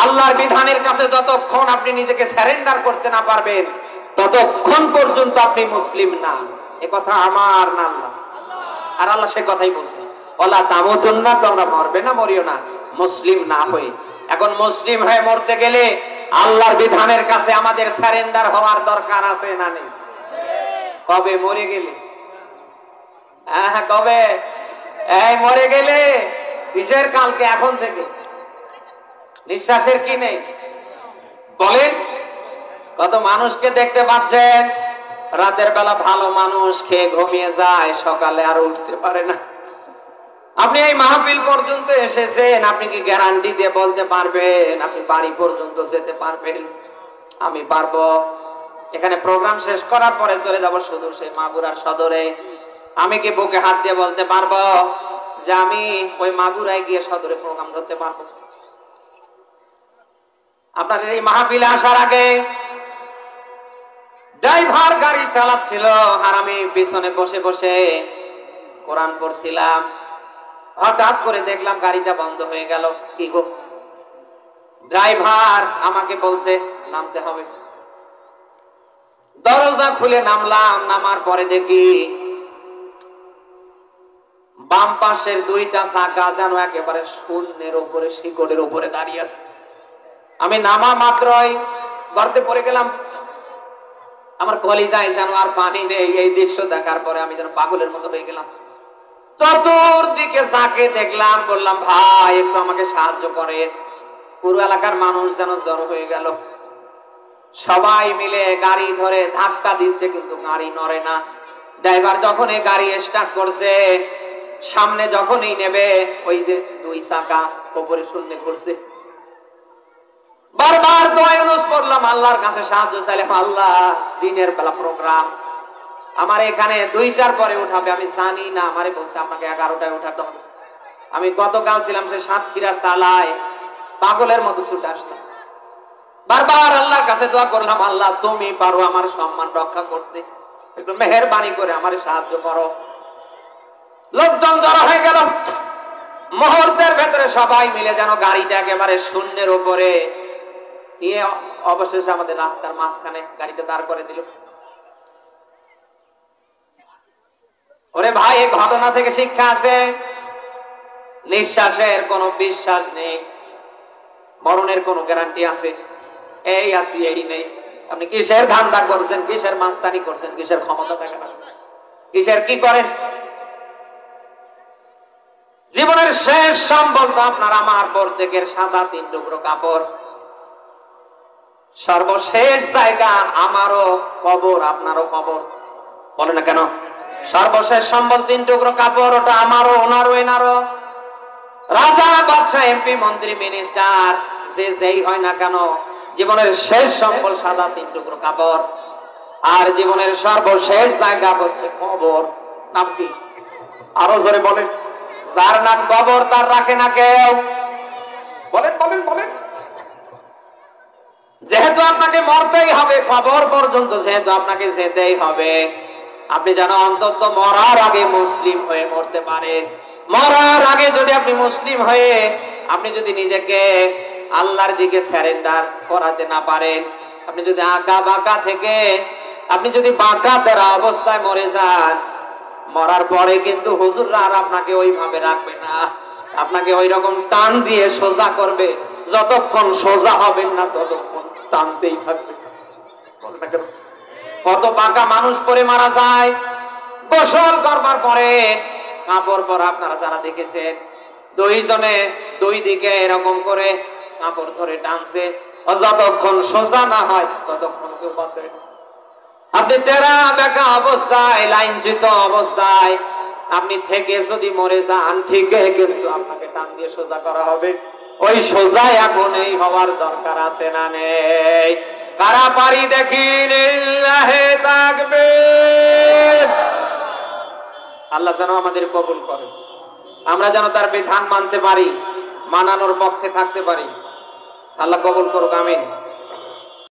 S1: আল্লাহর বিধানের কাছে যতক্ষণ আপনি নিজেকে সারেন্ডার করতে না পারবেন, ততক্ষণ পর্যন্ত আপনি মুসলিম না। এ কথা আমার না আল্লাহ। আর আল্লাহ সে কথাই বলছে, ওয়ালা তামুতুন্না, তোমরা মরবে না, মরিও না মুসলিম না হয়ে। এখন মুসলিম হয়ে মরতে গেলে আল্লাহর বিধানের কাছে আমাদের সারেন্ডার হওয়ার দরকার আছে না নেই? কবে মরে গেলে? হ্যাঁ, কবে? এই মরে গেলে কিসের? কালকে, এখন থেকে। নিঃশ্বাসের কি নেই বলেন? কত মানুষকে দেখতে পাচ্ছেন, রাতের বেলা ভালো মানুষ খেয়ে ঘুমিয়ে যায়, সকালে আর উঠতে পারে না। আপনি এই মাহফিল পর্যন্ত এসেছেন, আপনি কি গ্যারান্টি দিয়ে বলতে পারবেন আপনি বাড়ি পর্যন্ত যেতে পারবেন? আমি পারবো। এখানে প্রোগ্রাম শেষ করার পরে চলে যাব শুধু সেই মাগুরার সদরে। আমি কি বুকে হাত দিয়ে বলতে পারবো যে আমি ওই মাগুরায় গিয়ে সদরে প্রোগ্রাম ধরতে পারবো? আপনাদের এই মাহফিলে আসার আগে ড্রাইভার গাড়ি চালাচ্ছিল, আর আমি পিছনে বসে বসে কোরআন পড়ছিলাম। হঠাৎ করে দেখলাম গাড়িটা বন্ধ হয়ে গেল। কি গো? ড্রাইভার আমাকে বলছে নামতে হবে। দরজা খুলে নামলাম। নামার পরে দেখি বাম পাশের দুইটা চাকা যেন একেবারে শূন্যের উপরে, শিকড়ের উপরে দাঁড়িয়ে আছে। আমি নামা মাত্রই গর্তে পড়ে গেলাম। আমার কলিজায় যেন আর পানি নেই। এই দৃশ্য দেখার পরে আমি যেন পাগলের মতো হয়ে গেলাম। চতুর্দিকে চাকে দেখলাম, বললাম ভাই একটু আমাকে সাহায্য করেন। পুরো এলাকার মানুষ যেন জড়ো হয়ে গেল। সবাই মিলে গাড়ি ধরে ধাক্কা দিচ্ছে, কিন্তু গাড়ি নড়ে না। ড্রাইভার যখন এই গাড়ি স্টার্ট করছে, সামনে যখনই নেবে, ওই যে দুই চাকা উপরে শূন্য করছে। বারবার দোয়া ইউনুস পড়লাম, আল্লাহর কাছে সাহায্য চাইলাম। আল্লাহ, দিনের বেলা প্রোগ্রাম আমার এখানে 2টার পরে উঠাবে, আমি জানি না। আমারে বলছে আপনাকে 11টায় উঠাতে হবে। আমি গতকাল ছিলাম সে সাতক্ষীরার তালায়, পাগলের মতো ছুটে আসলাম। বারবার আল্লাহর কাছে দোয়া করলাম, আল্লাহ তুমি পারো আমার সম্মান রক্ষা করতে, একটু মেহেরবানি করে আমারে সাহায্য করো। লোকজন জড়ো হয়ে গেল। মুহূর্তের ভেতরে সবাই মিলে যেন গাড়িটা একেবারে শূন্যের উপরে নিয়ে অবশেষে আমাদের রাস্তার মাঝখানে গাড়িটা দাঁড় করে দিল। ওরে ভাই, এই ঘটনা থেকে শিক্ষা আছে, নিঃশ্বাসের কোনো বিশ্বাস নেই, মরণের কোনো গ্যারান্টি আছে? এই আসি এই নেই। আপনি কিসের ধান্দা করছেন, কিসের মাস্তানি করছেন, কিসের ক্ষমতা দেখান, কিসের কি করেন? জীবনের শেষ সম্বল তো আপনার আমার প্রত্যেকের সাদা 3 টুকরো কাপড়। সর্বশেষ জায়গা আমারও কবর, আপনারও কবর। বলে না কেন? সর্বশেষ সম্বল 3 টুকরো কাপড়, ওটা আমারও, ওনারও, এনারও। রাজা, বাদশা, এমপি, মন্ত্রী, মিনিস্টার, যে যেই হয় না কেন, জীবনের শেষ সম্বল সাদা 3 টুকরো কাপড়। আর জীবনের সর্বশেষ জায়গা হচ্ছে কবর। নাম কি? আরো জোরে বলেন। যার নাম কবর তার রাখে না কেউ। বলেন বলেন বলেন। যেহেতু আপনাকে মরতেই হবে, কবর পর্যন্ত যেহেতু আপনাকে যেতেই হবে, আপনি যেন অন্তত মরার আগে মুসলিম হয়ে মরতে পারেন। মরার আগে যদি আপনি মুসলিম হয়ে আপনি যদি নিজেকে আল্লাহর দিকে সারেন্ডার করাতে না পারেন, আপনি যদি আঁকা বাঁকা থেকে আপনি যদি বাঁকা তেরা অবস্থায় মরে যান, মরার পরে কিন্তু হুজুররা আর আপনাকে ওইভাবে রাখবে না। আপনাকে ওই রকম টান দিয়ে সোজা করবে, যতক্ষণ সোজা হবেন না ততক্ষণ টানতেই থাকবে। কত বাঁকা মানুষ পরে মারা যায়। গোসল করবার পরে কাপড় পরা আপনারা যারা দেখেছেন, দুইজনে দুই দিকে এরকম করে কাপড় ধরে টানছে, যতক্ষণ সোজা না হয় ততক্ষণ কেউ বাঁধে না। আপনি তেরা বেঁকা অবস্থায়, লাইনচ্যুত অবস্থায় আপনি থেকে যদি মরে যান, ঠিকই কিন্তু আপনাকে টান দিয়ে সোজা করা হবে। ওই সোজা এখন এই হওয়ার দরকার আছে না নেই? কারা পারি দেখি। লিল্লাহে তাকবীর। আল্লাহ যেন আমাদের কবুল করে, আমরা যেন তার বিধান মানতে পারি, মানানোর পক্ষে থাকতে পারি। আল্লাহ কবুল করুক, আমিন।